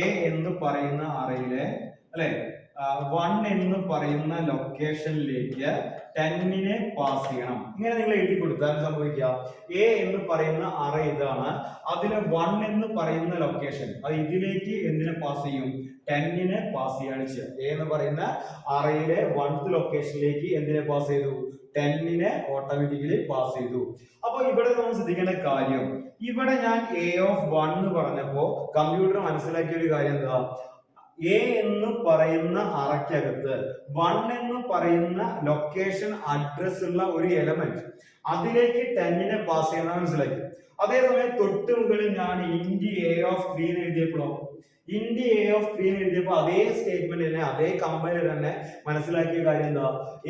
Speaker 1: എ എന്ന് പറയുന്ന അറയിലെ അല്ലെ 1 എന്ന് പറയുന്ന ലൊക്കേഷനിലേക്ക് 10നെ പാസ് ചെയ്യണം. ഇങ്ങനെ നിങ്ങൾ എഴുതി കൊടുത്താൽ സംഭവിക്കുക, എ എന്ന് പറയുന്ന അറ ഇതാണ്, അതിലെ 1 എന്ന് പറയുന്ന ലൊക്കേഷൻ അത് ഇതിലേക്ക് എന്തിനെ പാസ് ചെയ്യും? 10നെ പാസ് ചെയ്യാണ് ചെയ്യുക. എ എന്ന് പറയുന്ന അറയിലെ 1th ലൊക്കേഷനിലേക്ക് എന്തിനെ പാസ് ചെയ്തു? 10നെ ഓട്ടോമാറ്റിക്കലി പാസ് ചെയ്തു. അപ്പൊ ഇവിടെ നമ്മൾ ശ്രദ്ധിക്കേണ്ട കാര്യം, ഇവിടെ ഞാൻ എ ഓഫ് 1 എന്ന് പറഞ്ഞപ്പോ കമ്പ്യൂട്ടർ മനസ്സിലാക്കിയ ഒരു കാര്യം എന്താ? എ എന്ന് പറയുന്ന അറയ്ക്കകത്ത് 1 എന്ന് പറയുന്ന ലൊക്കേഷൻ അഡ്രസ് ഉള്ള ഒരു എലമെന്റ് അതിലേക്ക് 10നെ പാസ് ചെയ്യുന്ന മനസ്സിലാക്കി. അതേസമയം തൊട്ട് മുകളിൽ ഞാൻ ഇൻഡി എ ഓഫ് 3 എന്ന് എഴുതിയപ്പോഴോ, ഇൻഡി എ ഓഫ് 3 എന്ന് എഴുതിയപ്പോൾ അതേ സ്റ്റേറ്റ്മെന്റ് തന്നെ, അതേ കമ്പൈലർ തന്നെ മനസ്സിലാക്കിയ കാര്യം എന്താ?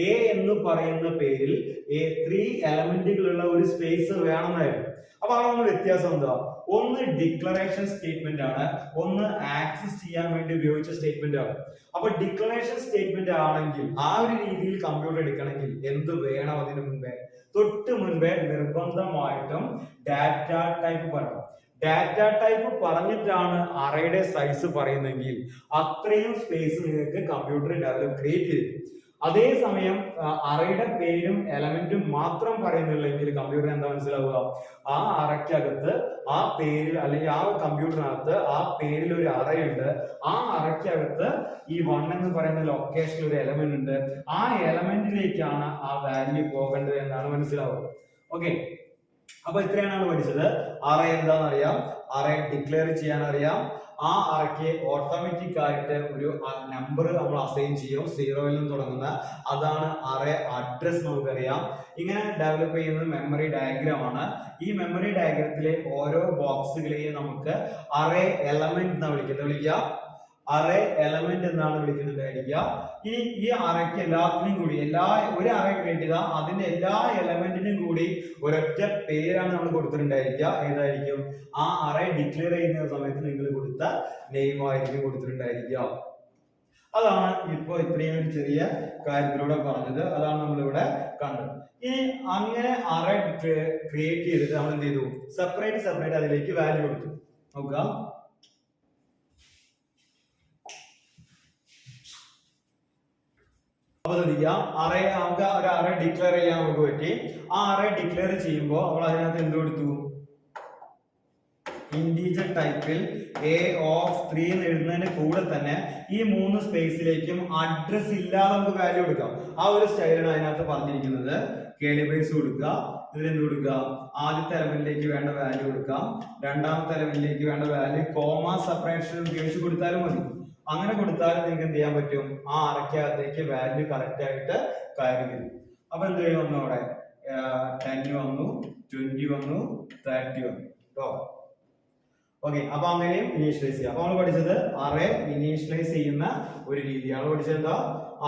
Speaker 1: എ എന്ന് പറയുന്ന പേരിൽ 3 എലമെന്റുകളുള്ള ഒരു സ്പേസ് വേണമെന്നായിരുന്നു. അപ്പൊ അവിടെ വ്യത്യാസം എന്താ? ഒന്ന് ഡിക്ലറേഷൻ സ്റ്റേറ്റ്മെന്റ് ആണ്, ഒന്ന് ആക്സസ് ചെയ്യാൻ വേണ്ടി ഉപയോഗിച്ച സ്റ്റേറ്റ്മെന്റ് ആണ്. അപ്പൊ ഡിക്ലറേഷൻ സ്റ്റേറ്റ്മെന്റ് ആണെങ്കിൽ ആ ഒരു രീതിയിൽ കമ്പ്യൂട്ടർ എടുക്കണമെങ്കിൽ എന്ത് വേണം? അതിന് മുൻപേ, തൊട്ട് മുൻപേ നിർബന്ധമായിട്ടും ഡാറ്റ ടൈപ്പ് പറയണം. ഡാറ്റ ടൈപ്പ് പറഞ്ഞിട്ടാണ് അറയുടെ സൈസ് പറയുന്നെങ്കിൽ അത്രയും സ്പേസ് നിങ്ങൾക്ക് കമ്പ്യൂട്ടർ ക്രിയേറ്റ് ചെയ്തു. അതേസമയം അറയുടെ പേരും എലമെന്റും മാത്രം പറയുന്നില്ലെങ്കിൽ കമ്പ്യൂട്ടർ എന്താ മനസ്സിലാവുക? ആ അറയ്ക്കകത്ത് ആ പേരിൽ അല്ലെങ്കിൽ ആ കമ്പ്യൂട്ടറിനകത്ത് ആ പേരിൽ ഒരു അറയുണ്ട്, ആ അറയ്ക്കകത്ത് ഈ 1 എന്ന് പറയുന്ന ലൊക്കേഷനിൽ ഒരു എലമെന്റ് ഉണ്ട്, ആ എലമെന്റിലേക്കാണ് ആ വാല്യൂ പോകേണ്ടത് എന്നാണ് മനസ്സിലാവുക. ഓക്കെ, അപ്പൊ ഇത്രയാണ് പഠിച്ചത്. അറ എന്താണെന്ന് അറിയാം, അറ ഡിക്ലെയർ ചെയ്യാൻ അറിയാം, ആ അറയ്ക്ക് ഓട്ടോമാറ്റിക് ആയിട്ട് ഒരു നമ്പർ നമ്മൾ അസൈൻ ചെയ്യും, 0ൽ നിന്ന് തുടങ്ങുന്ന, അതാണ് അറേ അഡ്രസ് നമുക്കറിയാം. ഇങ്ങനെ ഡെവലപ്പ് ചെയ്യുന്നത് മെമ്മറി ഡയഗ്രാം ആണ്. ഈ മെമ്മറി ഡയഗ്രത്തിലെ ഓരോ ബോക്സുകളെയും നമുക്ക് അറേ എലമെന്റ് എന്നാണ് വിളിക്കുക. അറേ എലമെന്റ് എന്നാണ് വിളിക്കുന്നുണ്ടായിരിക്കുക. ഇനി ഈ അറയ്ക്ക് എല്ലാത്തിനും കൂടി ഒരു അറയ്ക്ക് വേണ്ടിയതാ അതിന്റെ എല്ലാ എലമെന്റിനും കൂടി ഒരൊറ്റ പേരാണ് നമ്മൾ കൊടുത്തിട്ടുണ്ടായിരിക്കുക. ഏതായിരിക്കും? ആ അറേ ഡിക്ലെയർ ചെയ്യുന്ന സമയത്ത് നിങ്ങൾ കൊടുത്ത നെയിം ആയിരിക്കും കൊടുത്തിട്ടുണ്ടായിരിക്കുക. അതാണ് ഇപ്പൊ ഇത്രയും ഒരു ചെറിയ കാര്യത്തിലൂടെ പറഞ്ഞത്, അതാണ് നമ്മളിവിടെ കണ്ടത്. ഇനി അങ്ങനെ അറേ ക്രിയേറ്റ് ചെയ്തിട്ട് നമ്മൾ എന്ത് ചെയ്തു? സെപ്പറേറ്റ് അതിലേക്ക് വാല്യൂ കൊടുത്തു. നോക്കുക, അപ്പൊ ശ്രദ്ധിക്കാം, നമുക്ക് ഒരു അറേ ഡിക്ലെയർ ചെയ്യാൻ നമുക്ക് പറ്റി. ആ അറേ ഡിക്ലെയർ ചെയ്യുമ്പോൾ നമ്മൾ അതിനകത്ത് എന്ത് കൊടുത്തു? ഇന്റീജർ ടൈപ്പിൽ എ ഓഫ് 3 എന്ന് എഴുതുന്നതിന് കൂടെ തന്നെ ഈ 3 സ്പേസിലേക്കും അഡ്രസ് ഇല്ലാതെ നമുക്ക് വാല്യൂ കൊടുക്കാം. ആ ഒരു സ്റ്റൈലാണ് അതിനകത്ത് പറഞ്ഞിരിക്കുന്നത്. കേളി ബ്രേസ് കൊടുക്കുക, ഇതിലെന്ത് കൊടുക്കുക? ആദ്യത്തെ എലമെന്റിലേക്ക് വേണ്ട വാല്യൂ കൊടുക്കാം, രണ്ടാമത്തെ എലമെന്റിലേക്ക് വേണ്ട വാല്യൂ കോമ സെപ്പറേഷൻ ഉപയോഗിച്ച് കൊടുത്താലും മതി. അങ്ങനെ കൊടുത്താലും നിങ്ങൾക്ക് എന്ത് ചെയ്യാൻ പറ്റും? ആ അറയ്ക്കകത്തേക്ക് വാല്യൂ കറക്റ്റ് ആയിട്ട് കയറി വരും. അപ്പൊ എന്ത് വന്നു? അവിടെ 10 വന്നു, 20 വന്നു, 30 വന്നു കേട്ടോ. ഓക്കെ, അപ്പൊ അങ്ങനെയും ഇനീഷ്യലൈസ് ചെയ്യാം. അപ്പൊ നമ്മൾ പഠിച്ചത് അറേ ഇനീഷ്യലൈസ് ചെയ്യുന്ന ഒരു രീതിയാണ് പഠിച്ചത്. എന്താ?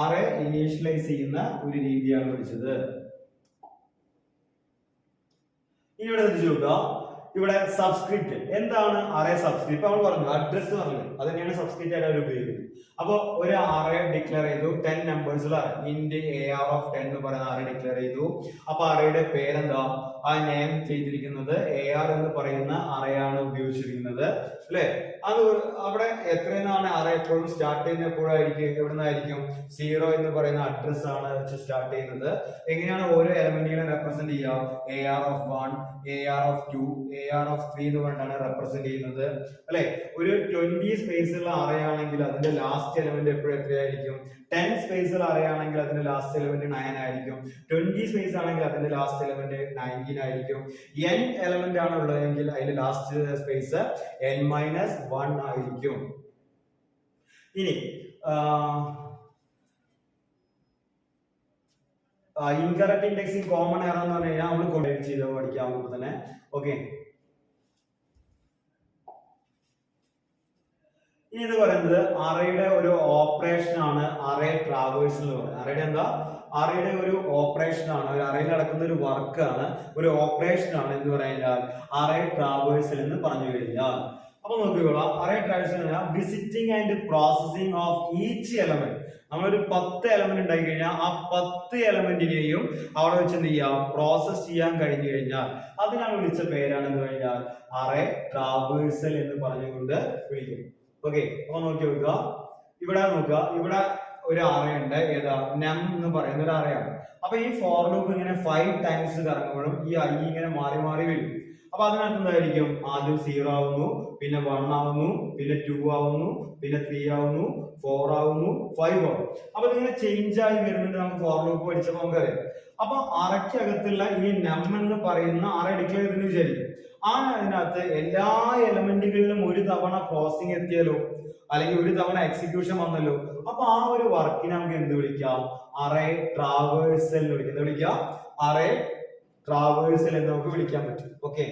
Speaker 1: അറേ ഇനീഷ്യലൈസ് ചെയ്യുന്ന ഒരു രീതിയാണ് പഠിച്ചത്. ഇനി ഇവിടെ ശ്രദ്ധിച്ചു നോക്കുക, ഇവിടെ സബ്സ്ക്രിപ്റ്റ് എന്താണ്? അറേ സബ്സ്ക്രിപ്റ്റ് നമ്മൾ പറഞ്ഞു, അഡ്രസ് പറഞ്ഞു, അത് തന്നെയാണ് സബ്സ്ക്രിപ്റ്റ് ആയിട്ട് അവർ ഉപയോഗിക്കുന്നത്. അപ്പൊ ഒരു അറേ ഡിക്ലെയർ ചെയ്തു, 10 നമ്പേഴ്സുള്ള ഇൻഡ് AR ഓഫ് 10 എന്ന് പറയുന്ന അറേ ഡിക്ലെയർ ചെയ്തു. അപ്പൊ അറേയുടെ പേരെന്താ? ആ നെയിം ചെയ്തിരിക്കുന്നത് AR എന്ന് പറയുന്ന അറയാണ് ഉപയോഗിച്ചിരിക്കുന്നത് അല്ലെ. അത് അവിടെ എത്രയെന്നാണ് അറേ എപ്പോഴും സ്റ്റാർട്ട് ചെയ്യുന്നത്? എപ്പോഴായിരിക്കും? എവിടെ നിന്നായിരിക്കും? 0 എന്ന് പറയുന്ന അഡ്രസ് ആണ് വെച്ച് സ്റ്റാർട്ട് ചെയ്യുന്നത്. എങ്ങനെയാണ് ഓരോ എലമെന്റിനെ റെപ്രസെന്റ് ചെയ്യുക? AR of 1, AR of 2, AR of 3 എന്ന് പറഞ്ഞാണ് റെപ്രസെന്റ് ചെയ്യുന്നത് അല്ലെ. ഒരു 20 സ്പേസുള്ള അറേ ആണെങ്കിൽ അതിന്റെ ലാസ്റ്റ് എലമെന്റ് എപ്പോഴും എത്രയായിരിക്കും? 10 സ്പേസുള്ള അറേ ആണെങ്കിൽ അതിന്റെ ലാസ്റ്റ് എലമെന്റ് 9 ആയിരിക്കും. 20 സ്പേസ് ആണെങ്കിൽ അതിന്റെ ലാസ്റ്റ് എലമെന്റ് 19 ആയിരിക്കും. n എലമെന്റ് ആണ് ഉള്ളതെങ്കിൽ അതിന്റെ ലാസ്റ്റ് സ്പേസ് n-1 ആയിരിക്കും. ഇനി ഇൻകറക്റ്റ് ഇൻഡെക്സിംഗ് കോമൺ എറർ എന്ന് പറഞ്ഞു കഴിഞ്ഞാൽ നമ്മൾ കോഡ് ചെയ്ത് പഠിക്കാം നമുക്ക് തന്നെ. ഓക്കെ, ഇനി ഇത് പറയുന്നത് അറേയുടെ ഒരു ഓപ്പറേഷൻ ആണ് അറേ ട്രാവേഴ്സ് എന്ന് പറയുന്നത്. അറേയുടെ എന്താ? അറേയുടെ ഒരു ഓപ്പറേഷൻ ആണ്, ഒരു അറേയിൽ നടക്കുന്ന ഒരു വർക്ക് ആണ്, ഒരു ഓപ്പറേഷൻ ആണ് എന്ന് പറഞ്ഞാൽ അറേ ട്രാവേഴ്സൽ എന്ന് പറഞ്ഞു കഴിഞ്ഞാൽ. അപ്പൊ നോക്കിക്കോളാം, array trials visiting and processing of each element. നമ്മളൊരു 10 എലമെന്റ് ഉണ്ടായി കഴിഞ്ഞാൽ ആ 10 എലമെന്റിനെയും അവിടെ വെച്ച് എന്ത് ചെയ്യാം, പ്രോസസ് ചെയ്യാൻ കഴിഞ്ഞു കഴിഞ്ഞാൽ അതിനാണ് വിളിച്ച പേരാണ് എന്ന് കഴിഞ്ഞാൽ അറേ ട്രാവേഴ്സൽ എന്ന് പറഞ്ഞുകൊണ്ട് വിളിക്കും. ഓക്കെ, അപ്പൊ നോക്കി നോക്കുക, ഇവിടെ നോക്കുക, ഇവിടെ ഒരു അറേ ഉണ്ട്, ഏതാ നം എന്ന് പറയുന്ന ഒരു അറയാണ്. അപ്പൊ ഈ ഫോർ ലൂപ്പ് ഇങ്ങനെ 5 ടൈംസ് കറങ്ങുമ്പോഴും ഈ ഐ ഇങ്ങനെ മാറി മാറി വരും. അപ്പൊ അതിനകത്ത് എന്തായിരിക്കും, ആദ്യം 0 ആവുന്നു, പിന്നെ 1 ആവുന്നു, പിന്നെ 2 ആവുന്നു, പിന്നെ 3 ആവുന്നു, 4 ആവുന്നു, 5 ആവും. അപ്പൊ ഇതിങ്ങനെ ചേഞ്ച് ആയി വരുന്നുണ്ട്. നമുക്ക് ഫോർ ലൂപ്പ് പഠിച്ചപ്പോൾ നമുക്കറിയാം. അപ്പൊ അറയ്ക്കകത്തുള്ള ഈ നം എന്ന് പറയുന്ന അറ ഡിക്ലെയർ ചെയ്തെന്ന് വിചാരിക്കും. അതിനകത്ത് എല്ലാ എലമെന്റുകളിലും ഒരു തവണ പ്രോസസിംഗ് എത്തിയാലോ, അല്ലെങ്കിൽ ഒരു തവണ എക്സിക്യൂഷൻ വന്നല്ലോ. അപ്പൊ ആ ഒരു വർക്കിനെ നമുക്ക് എന്ത് വിളിക്കാം, അറേ ട്രാവേഴ്സൽ എന്ന് വിളിക്കാം. എന്താ വിളിക്കാം, അറേ ട്രാവേഴ്സൽ എന്ന് നമുക്ക് വിളിക്കാൻ പറ്റും. ഓക്കെ,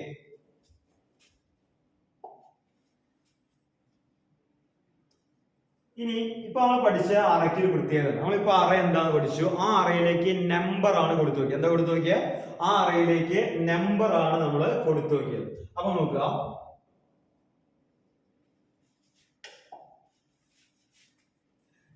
Speaker 1: ഇനി ഇപ്പൊ നമ്മൾ പഠിച്ച അറയ്ക്ക് ഒരു പ്രത്യേകത, നമ്മളിപ്പോ അറ എന്താന്ന് പഠിച്ചു, ആ അറയിലേക്ക് നമ്പർ ആണ് കൊടുത്തു നോക്കിയത്. എന്താ കൊടുത്തു നോക്കിയത്, ആ അറയിലേക്ക് നമ്പർ ആണ് നമ്മൾ കൊടുത്തു നോക്കിയത്. അപ്പൊ നോക്കുക,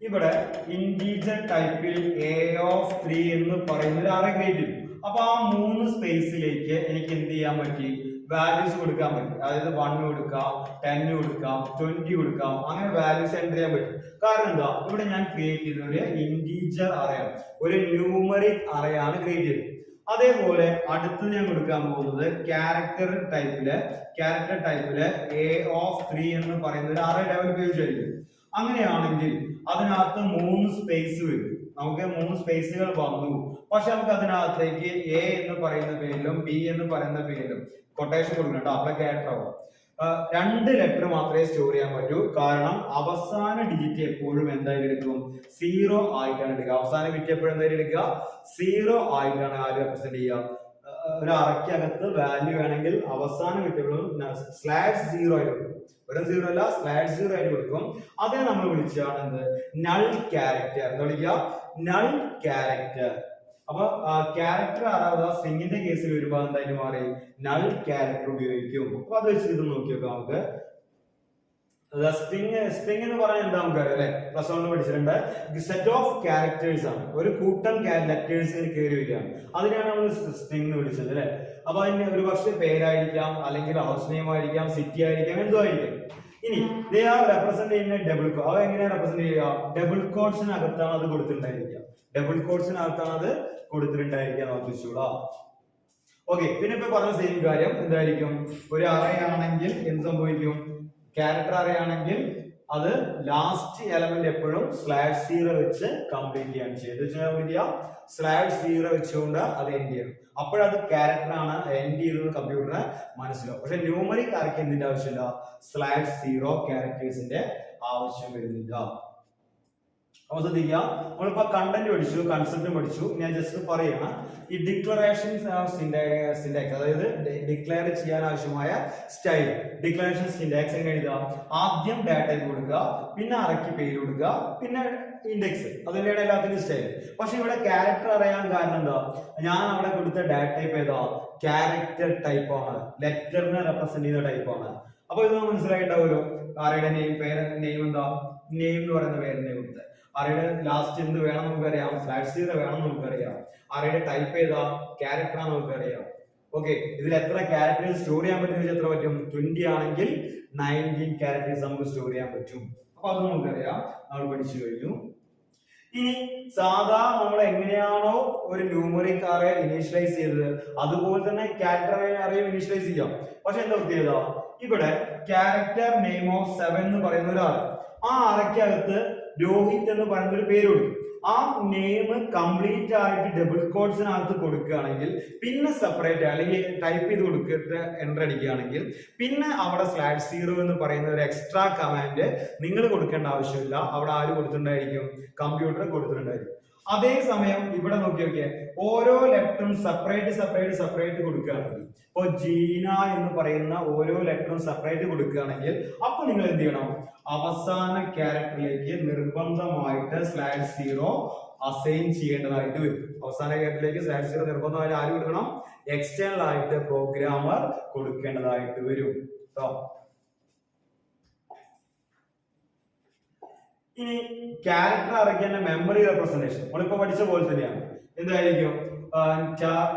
Speaker 1: ഇവിടെ ഇന്റീജർ ടൈപ്പിൽ a(3) എന്ന് പറയുന്ന ഒരു അറേ ക്രിയേറ്റ് ചെയ്തു. അപ്പൊ ആ 3 സ്പേസിലേക്ക് എനിക്ക് എന്ത് ചെയ്യാൻ പറ്റി, വാല്യൂസ് കൊടുക്കാൻ പറ്റി. അതായത് 1 കൊടുക്കാം, 10 കൊടുക്കാം, 20 കൊടുക്കാം, അങ്ങനെ വാല്യൂസ് എൻ്റർ ചെയ്യാൻ പറ്റും. കാരണം എന്താ, ഇവിടെ ഞാൻ ക്രിയേറ്റ് ചെയ്ത ഒരു ഇന്റീജർ അറയാണ്, ഒരു ന്യൂമറിക് അറയാണ് ക്രിയേറ്റ് ചെയ്തത്. അതേപോലെ അടുത്ത് ഞാൻ കൊടുക്കാൻ പോകുന്നത് ക്യാരക്ടർ ടൈപ്പില് a(3) എന്ന് പറയുന്ന ഒരു അറേ ഡെവലപ്പ് ചെയ്തിരിക്കും. അങ്ങനെയാണെങ്കിൽ അതിനകത്ത് 3 സ്പേസ് വരും. നമുക്ക് 3 സ്പേസുകൾ വന്നു. പക്ഷെ നമുക്ക് അതിനകത്തേക്ക് എ എന്ന് പറയുന്ന പേരിലും ബി എന്ന് പറയുന്ന പേരിലും കൊട്ടേഷൻ കൊടുക്കണം കേട്ടോ. അവിടെ ക്യാരക്ടർ ആവും. 2 ലെറ്റർ മാത്രമേ സ്റ്റോർ ചെയ്യാൻ പറ്റൂ. കാരണം അവസാന ഡിജിറ്റ് എപ്പോഴും എന്തായാലും എടുക്കും, 0 ആയിട്ടാണ് എടുക്കുക. അവസാന ബിറ്റ് എപ്പോഴും എന്തായാലും എടുക്കുക, 0 ആയിട്ടാണ് ആര് റെപ്രസെന്റ് ചെയ്യുക. ഒരു അറയ്ക്കകത്ത് വാല്യൂ വേണമെങ്കിൽ അവസാന ബിറ്റ് എപ്പോഴും /0 ആയിട്ട് കൊടുക്കും. ഒരു 0 അല്ല, /0 ആയിട്ട് കൊടുക്കും. അതേ നമ്മൾ വിളിച്ചാണ് എന്ത്, നൾ ക്യാരക്ടർ. എന്താ വിളിക്കുക, നൾ ക്യാരക്ടർ. അപ്പൊ ക്യാരക്ടർ അതായത് സ്ട്രിങ്ങിന്റെ കേസിൽ വരുമ്പോൾ എന്തായാലും മാറി നൾ ക്യാരക്ടർ ഉപയോഗിക്കും. അപ്പൊ അത് വെച്ചിട്ട് നോക്കി നോക്കാം നമുക്ക്. സ്ട്രിങ് എന്ന് പറഞ്ഞാൽ എന്താ നമുക്കറിയാം അല്ലെ, പ്ലസ് 1 പഠിച്ചിട്ടുണ്ട്. സെറ്റ് ഓഫ് ക്യാരക്ടേഴ്സ് ആണ്, ഒരു കൂട്ടം ലെറ്റേഴ്സ് കയറി വരികയാണ്. അതിനാണ് നമ്മൾ സ്ട്രിങ് എന്ന് വിളിച്ചത് അല്ലെ. അപ്പൊ അതിന് ഒരു പക്ഷേ പേരായിരിക്കാം, അല്ലെങ്കിൽ ഹൗസ് നെയിം ആയിരിക്കാം, സിറ്റി ആയിരിക്കാം, എന്തോ ആയിരിക്കും. ഇനി ദേ ആർ റെപ്രസെന്റ് ചെയ്യുന്ന ഡബിൾ കോഡ്. അവ എങ്ങനെയാണ് റെപ്രസെന്റ് ചെയ്യുക, ഡബിൾ കോഡ്സിനകത്താണ് അത് കൊടുത്തിട്ടുണ്ടായിരിക്കുക. നമുക്ക് വെച്ചൂടാ. ഓക്കെ, പിന്നെ ഇപ്പൊ പറഞ്ഞ സെയിം കാര്യം എന്തായിരിക്കും, ഒരു അറയാണെങ്കിൽ എന്ത് സംഭവിക്കും, ക്യാരക്ടർ അറയാണെങ്കിൽ അത് ലാസ്റ്റ് എലമെന്റ് എപ്പോഴും /0 വെച്ച് കംപ്ലീറ്റ് ചെയ്യാണ് ചെയ്യുന്നത്. /0 വെച്ചുകൊണ്ട് അത് എൻഡ് ചെയ്യണം. അപ്പോഴത് ക്യാരക്ടർ ആണ് എൻഡ് ചെയ്തത് കമ്പ്യൂട്ടറിന് മനസ്സിലാവും. പക്ഷെ ന്യൂമറിക് അറയ്ക്ക് എന്തിന്റെ ആവശ്യമില്ല, /0 ക്യാരക്ടേഴ്സിന്റെ ആവശ്യം വരുന്നില്ല. അപ്പൊ ശ്രദ്ധിക്കുക, നമ്മളിപ്പോ കണ്ടന്റ് പഠിച്ചു, കൺസെപ്റ്റ് പഠിച്ചു. ഞാൻ ജസ്റ്റ് പറയാണ്, ഈ ഡിക്ലറേഷൻ സിന്റാക്സ്, അതായത് ഡിക്ലെയർ ചെയ്യാൻ ആവശ്യമായ സ്റ്റൈൽ, ഡിക്ലറേഷൻ സിന്റാക്സ് എങ്ങനെ എഴുതുക, ആദ്യം ഡാറ്റ കൊടുക്കുക, പിന്നെ അറയ്ക്ക് പേര് കൊടുക്കുക, പിന്നെ ഇൻഡെക്സ്, അതിന്റെയാണ് എല്ലാത്തിനും സ്റ്റൈൽ. പക്ഷെ ഇവിടെ ക്യാരക്ടർ അറിയാൻ കാരണം എന്താ, ഞാൻ അവിടെ കൊടുത്ത ഡാറ്റ ടൈപ്പ് ഏതാ, ക്യാരക്ടർ ടൈപ്പ് ആണ്, ലെറ്ററിനെ റെപ്രസെന്റ് ചെയ്യുന്ന ടൈപ്പ് ആണ്. അപ്പൊ ഇത് മനസ്സിലായിട്ടുണ്ടാവുമല്ലോ. ആരുടെ നെയിം എന്താ, നെയിം എന്ന് പറയുന്ന പേരിനെ കൊടുത്തത്. അറയുടെ ലാസ്റ്റ് എന്ത് വേണം നമുക്കറിയാം, /0 വേണം നമുക്കറിയാം. അറയുടെ ടൈപ്പ് ഏതാ, ക്യാരക്ടർ ആണ് നമുക്കറിയാം. ഓക്കെ, ഇതിൽ എത്ര ക്യാരക്ടേഴ്സ് സ്റ്റോർ ചെയ്യാൻ പറ്റും, എത്ര പറ്റും, 20 ആണെങ്കിൽ 19 ക്യാരക്ടേഴ്സ് നമുക്ക് സ്റ്റോർ ചെയ്യാൻ പറ്റും. അപ്പൊ അത് നമുക്കറിയാം, നമ്മൾ പഠിച്ചു കഴിഞ്ഞു. ഇനി സാധാരണ നമ്മൾ എങ്ങനെയാണോ ഒരു ന്യൂമറിക് അറേ ഇനീഷ്യലൈസ് ചെയ്തത്, അതുപോലെ തന്നെ ക്യാരക്ടർ അറേ ഇനീഷ്യലൈസ് ചെയ്യാം. പക്ഷെ എന്താ പ്രത്യേകത, ഇവിടെ ക്യാരക്ടർ നെയിം ഓഫ് 7 എന്ന് പറയുന്ന ഒരാൾ, ആ അറയ്ക്കകത്ത് രോഹിത് എന്ന് പറയുന്ന ഒരു പേര് കൊടുക്കും. ആ നെയിം കംപ്ലീറ്റ് ആയിട്ട് ഡബിൾ കോഡ്സിനകത്ത് കൊടുക്കുകയാണെങ്കിൽ, പിന്നെ സെപ്പറേറ്റ് അല്ലെങ്കിൽ ടൈപ്പ് ചെയ്ത് കൊടുത്തിട്ട് എൻ്റർ അടിക്കുകയാണെങ്കിൽ, പിന്നെ അവിടെ /0 എന്ന് പറയുന്ന ഒരു എക്സ്ട്രാ കമാൻഡ് നിങ്ങൾ കൊടുക്കേണ്ട ആവശ്യമില്ല. അവിടെ ആര് കൊടുത്തിട്ടുണ്ടായിരിക്കും, കമ്പ്യൂട്ടർ കൊടുത്തിട്ടുണ്ടായിരിക്കും. അതേസമയം ഇവിടെ നോക്കിയൊക്കെ ഓരോ ലെറ്ററും സെപ്പറേറ്റ് കൊടുക്കുകയാണെങ്കിൽ, ഇപ്പൊ ജീന എന്ന് പറയുന്ന ഓരോ ലെറ്ററും സെപ്പറേറ്റ് കൊടുക്കുകയാണെങ്കിൽ, അപ്പൊ നിങ്ങൾ എന്ത് ചെയ്യണം, അവസാന ക്യാരക്ടറിലേക്ക് നിർബന്ധമായിട്ട് /0 അസൈൻ ചെയ്യേണ്ടതായിട്ട് വരും. അവസാന ക്യാരക്ടറിലേക്ക് /0 നിർബന്ധമായിട്ട് ആര് കൊടുക്കണം, എക്സ്റ്റേണൽ ആയിട്ട് പ്രോഗ്രാമർ കൊടുക്കേണ്ടതായിട്ട് വരും കേട്ടോ. ഇനി ക്യാരക്ടർ അറിയിക്കുന്ന മെമ്മറി റെപ്രസെന്റേഷൻ നമ്മളിപ്പോ പഠിച്ച പോലെ തന്നെയാണ്. എന്തായിരിക്കും?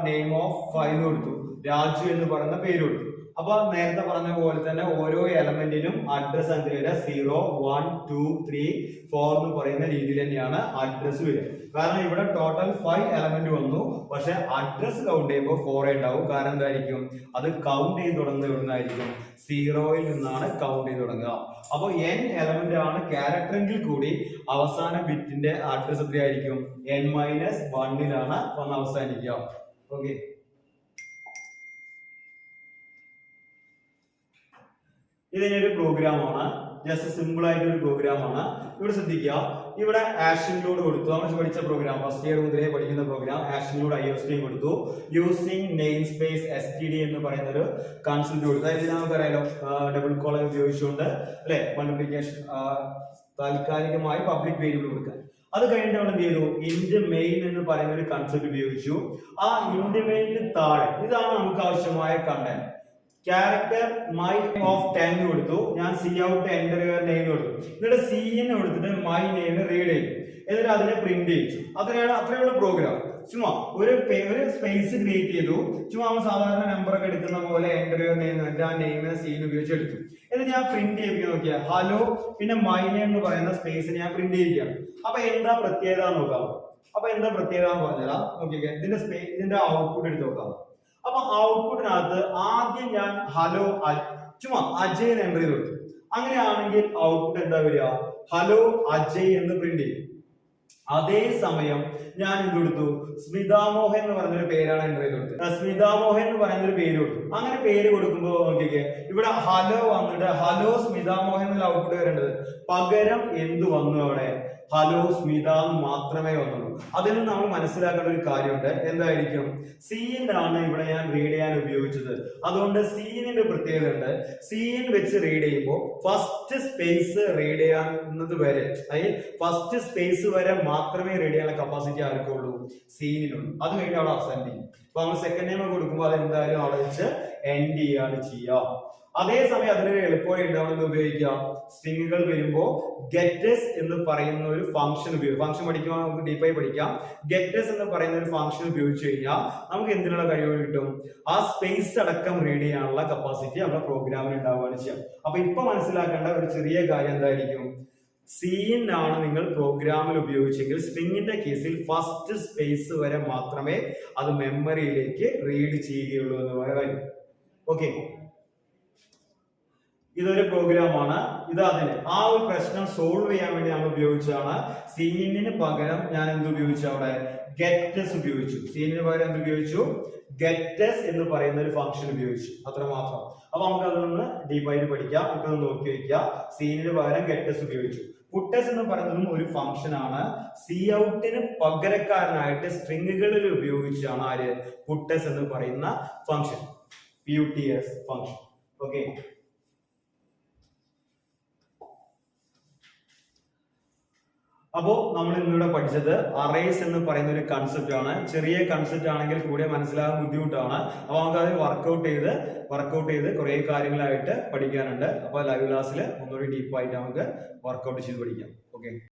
Speaker 1: നെയിം ഓഫ് ഫൈൽ കൊടുത്തു, രാജു എന്ന് പറയുന്ന പേര് കൊടുത്തു. അപ്പൊ നേരത്തെ പറഞ്ഞ പോലെ തന്നെ ഓരോ എലമെന്റിനും അഡ്രസ് എന്തില്ല 0, 1, 2, 3, 4 എന്ന് പറയുന്ന രീതിയിൽ തന്നെയാണ് അഡ്രസ് വരിക. കാരണം ഇവിടെ ടോട്ടൽ 5 എലമെന്റ് വന്നു, പക്ഷെ അഡ്രസ് കൗണ്ട് ചെയ്യുമ്പോൾ 4 ഉണ്ടാവും. കാരണം എന്തായിരിക്കും? അത് കൗണ്ട് ചെയ്ത് തുടങ്ങുന്നതായിരിക്കും 0-ൽ നിന്നാണ് കൗണ്ട് ചെയ്ത് തുടങ്ങുക. അപ്പൊ n എലമെന്റ് ആണ് ക്യാരക്ടറെങ്കിൽ കൂടി അവസാന ബിറ്റിന്റെ അഡ്രസ് എത്രയായിരിക്കും? n-1-ലാണ് വന്ന് അവസാനിക്കുക. ഓക്കെ, ഇതിനൊരു പ്രോഗ്രാമാണ്, ജസ്റ്റ് സിമ്പിൾ ആയിട്ട് ഒരു പ്രോഗ്രാമാണ്. ഇവിടെ ശ്രദ്ധിക്കുക, ഇവിടെ ആഷൻലോഡ് കൊടുത്തു. നമ്മൾ പഠിച്ച പ്രോഗ്രാം ഫസ്റ്റ് ഇയർ മുതലേ പഠിക്കുന്ന പ്രോഗ്രാം ആഷൻലോഡ് IOST കൊടുത്തു. യൂസിങ് നെയിം സ്പേസ് STD എന്ന് പറയുന്ന ഒരു കൺസെപ്റ്റ് കൊടുത്തു. അതായത് നമുക്കറിയാലോ ഡബിൾ കോളം ഉപയോഗിച്ചുകൊണ്ട് അല്ലെ മൾട്ടിപ്ലിക്കേഷൻ താൽക്കാലികമായി പബ്ലിക് വേരിയബിൾ കൊടുക്കാൻ. അത് കഴിഞ്ഞിട്ട് നമ്മൾ എന്ത് ചെയ്തു? ഇന്റ് മെയിൻ എന്ന് പറയുന്ന ഒരു കൺസെപ്റ്റ് ഉപയോഗിച്ചു. ആ ഇന്റ് മെയിനിന് താഴെ ഇതാണ് നമുക്ക് ആവശ്യമായ കണ്ടന്റ്. ക്യാരക്ടർ മൈ ഓഫ് 10 കൊടുത്തു, ഞാൻ C out enter your name കൊടുത്തു. എന്നിട്ട് CN കൊടുത്തിട്ട് മൈ നെയിം റീഡ് ചെയ്തു, എന്നിട്ട് അതിനെ പ്രിന്റ് ചെയ്യിച്ചു. അത്രയുള്ള പ്രോഗ്രാം. ചുമ്മാ ഒരു സ്പേസ് ക്രിയേറ്റ് ചെയ്തു. ചുമ്മാ നമ്മൾ സാധാരണ നമ്പർ ഒക്കെ എടുക്കുന്ന പോലെ എൻ്റർ യുവർ നെയിം എന്നിട്ട് ആ നെയിമിനെ സീൻ ഉപയോഗിച്ച് എടുത്തു. എന്നിട്ട് ഞാൻ പ്രിന്റ് ചെയ്യിപ്പിക്കാൻ നോക്കിയാൽ ഹലോ പിന്നെ മൈ നെയിം എന്ന് പറയുന്ന സ്പേസിന് ഞാൻ പ്രിന്റ് ചെയ്യിക്കുകയാണ്. അപ്പൊ എന്താ പ്രത്യേകത നോക്കാം. അപ്പൊ എന്താ പ്രത്യേകത എന്ന് പറഞ്ഞാൽ നോക്കിയൊക്കെ ഇതിന്റെ ഔട്ട്പുട്ട് എടുത്ത് നോക്കാം. അപ്പൊ ഔട്ട്പുട്ടിനകത്ത് ആദ്യം ഞാൻ ഹലോ ചുമ്മാ അജയ് എൻ്റർ ചെയ്ത് കൊടുത്തു. അങ്ങനെയാണെങ്കിൽ ഔട്ട്പുട്ട് എന്താ വരിക? ഹലോ അജയ് എന്ന് പ്രിന്റ് ചെയ്യും. അതേസമയം ഞാൻ എന്ത് കൊടുത്തു? സ്മിതാമോഹൻ എന്ന് പറഞ്ഞൊരു പേരാണ് എൻ്റർ ചെയ്ത് കൊടുത്തത്. സ്മിതാമോഹൻ എന്ന് പറയുന്ന ഒരു പേര് കൊടുത്തു. അങ്ങനെ പേര് കൊടുക്കുമ്പോൾ നോക്കിക്കേ, ഇവിടെ ഹലോ വന്നിട്ട് ഹലോ സ്മിതാമോഹൻ എന്നുള്ള ഔട്ട്പുട്ട് വരേണ്ടത്. പകരം എന്ത് വന്നു? അവിടെ ഹലോ സ്മിത മാത്രമേ വന്നുള്ളൂ. അതിൽ നിന്ന് നമ്മൾ മനസ്സിലാക്കേണ്ട ഒരു കാര്യമുണ്ട്. എന്തായിരിക്കും? സീനാണ് ഇവിടെ ഞാൻ റീഡ് ചെയ്യാൻ ഉപയോഗിച്ചത്. അതുകൊണ്ട് സീനിന്റെ പ്രത്യേകത ഉണ്ട്. സീൻ വെച്ച് റീഡ് ചെയ്യുമ്പോൾ ഫസ്റ്റ് സ്പേസ് റീഡ് ചെയ്യാവുന്നത് വരെ, അതായത് ഫസ്റ്റ് സ്പേസ് വരെ മാത്രമേ റീഡ് ചെയ്യാനുള്ള കപ്പാസിറ്റി ആർക്കുള്ളൂ? സീനിനുള്ളൂ. അത് കഴിഞ്ഞ് അവിടെ അവസാനം ചെയ്യും. അപ്പൊ നമ്മൾ സെക്കൻഡ് ടൈം കൊടുക്കുമ്പോൾ അത് എന്തായാലും അവിടെ വെച്ച് എൻഡ് ചെയ്യാണ് ചെയ്യുക. അതേസമയം അതിനൊരു എളുപ്പമായി ഉണ്ടാവുന്നത് ഉപയോഗിക്കാം. സ്ട്രിങ്ങുകൾ വരുമ്പോൾ ഗെറ്റസ് എന്ന് പറയുന്ന ഒരു ഫംഗ്ഷൻ ഉപയോഗിക്കും. ഫംഗ്ഷൻ പഠിക്കുമ്പോൾ നമുക്ക് ഡീപ്പായി പഠിക്കാം. ഗെറ്റസ് എന്ന് പറയുന്ന ഒരു ഫംഗ്ഷൻ ഉപയോഗിച്ച് കഴിഞ്ഞാൽ നമുക്ക് എന്തിനുള്ള കഴിവ് കിട്ടും? ആ സ്പേസ് അടക്കം റീഡ് ചെയ്യാനുള്ള കപ്പാസിറ്റി നമ്മുടെ പ്രോഗ്രാമിൽ ഉണ്ടാവുകയാണ് ചെയ്യാം. അപ്പൊ ഇപ്പൊ മനസ്സിലാക്കേണ്ട ഒരു ചെറിയ കാര്യം എന്തായിരിക്കും? സീൻ ആണ് നിങ്ങൾ പ്രോഗ്രാമിൽ ഉപയോഗിച്ചെങ്കിൽ സ്ട്രിങ്ങിന്റെ കേസിൽ ഫസ്റ്റ് സ്പേസ് വരെ മാത്രമേ അത് മെമ്മറിയിലേക്ക് റീഡ് ചെയ്യുകയുള്ളൂ എന്ന് പറയാം. ഓക്കെ, ഇതൊരു പ്രോഗ്രാമാണ്. ഇത് അതിന് ആ ഒരു പ്രശ്നം സോൾവ് ചെയ്യാൻ വേണ്ടി നമ്മൾ ഉപയോഗിച്ചതാണ്. സീനിന് പകരം ഞാൻ എന്ത് ഉപയോഗിച്ചു? അവിടെ ഗെറ്റസ് ഉപയോഗിച്ചു. സീനിന് പകരം എന്ത് ഉപയോഗിച്ചു? ഗെറ്റസ് എന്ന് പറയുന്ന ഒരു ഫംഗ്ഷൻ ഉപയോഗിച്ചു. അത്രമാത്രം. അപ്പൊ നമുക്ക് അതൊന്ന് ഡീപ്പായിട്ട് പഠിക്കാം. നമുക്ക് നോക്കി വയ്ക്കാം. സീനിന് പകരം ഗെറ്റസ് ഉപയോഗിച്ചു. പുട്ടസ് എന്ന് പറയുന്നതും ഒരു ഫംഗ്ഷൻ ആണ്. സി ഔട്ടിന് പകരക്കാരനായിട്ട് സ്ട്രിങ്ങുകളിൽ ഉപയോഗിച്ചാണ് ആര്? പുട്ടസ് എന്ന് പറയുന്ന ഫംഗ്ഷൻ, PUTS ഫംഗ്ഷൻ. ഓക്കെ, അപ്പോ നമ്മൾ ഇന്നിവിടെ പഠിച്ചത് അറേസ് എന്ന് പറയുന്ന ഒരു കൺസെപ്റ്റ് ആണ്. ചെറിയ കൺസെപ്റ്റ് ആണെങ്കിൽ കൂടെ മനസ്സിലാകാൻ ബുദ്ധിമുട്ടാണ്. അപ്പൊ നമുക്ക് അത് വർക്ക്ഔട്ട് ചെയ്ത് കുറെ കാര്യങ്ങളായിട്ട് പഠിക്കാനുണ്ട്. അപ്പൊ ലൈവ് ക്ലാസ്സിൽ ഒന്നുകൂടി ഡീപ്പായിട്ട് നമുക്ക് വർക്ക്ഔട്ട് ചെയ്ത് പഠിക്കാം. ഓക്കെ.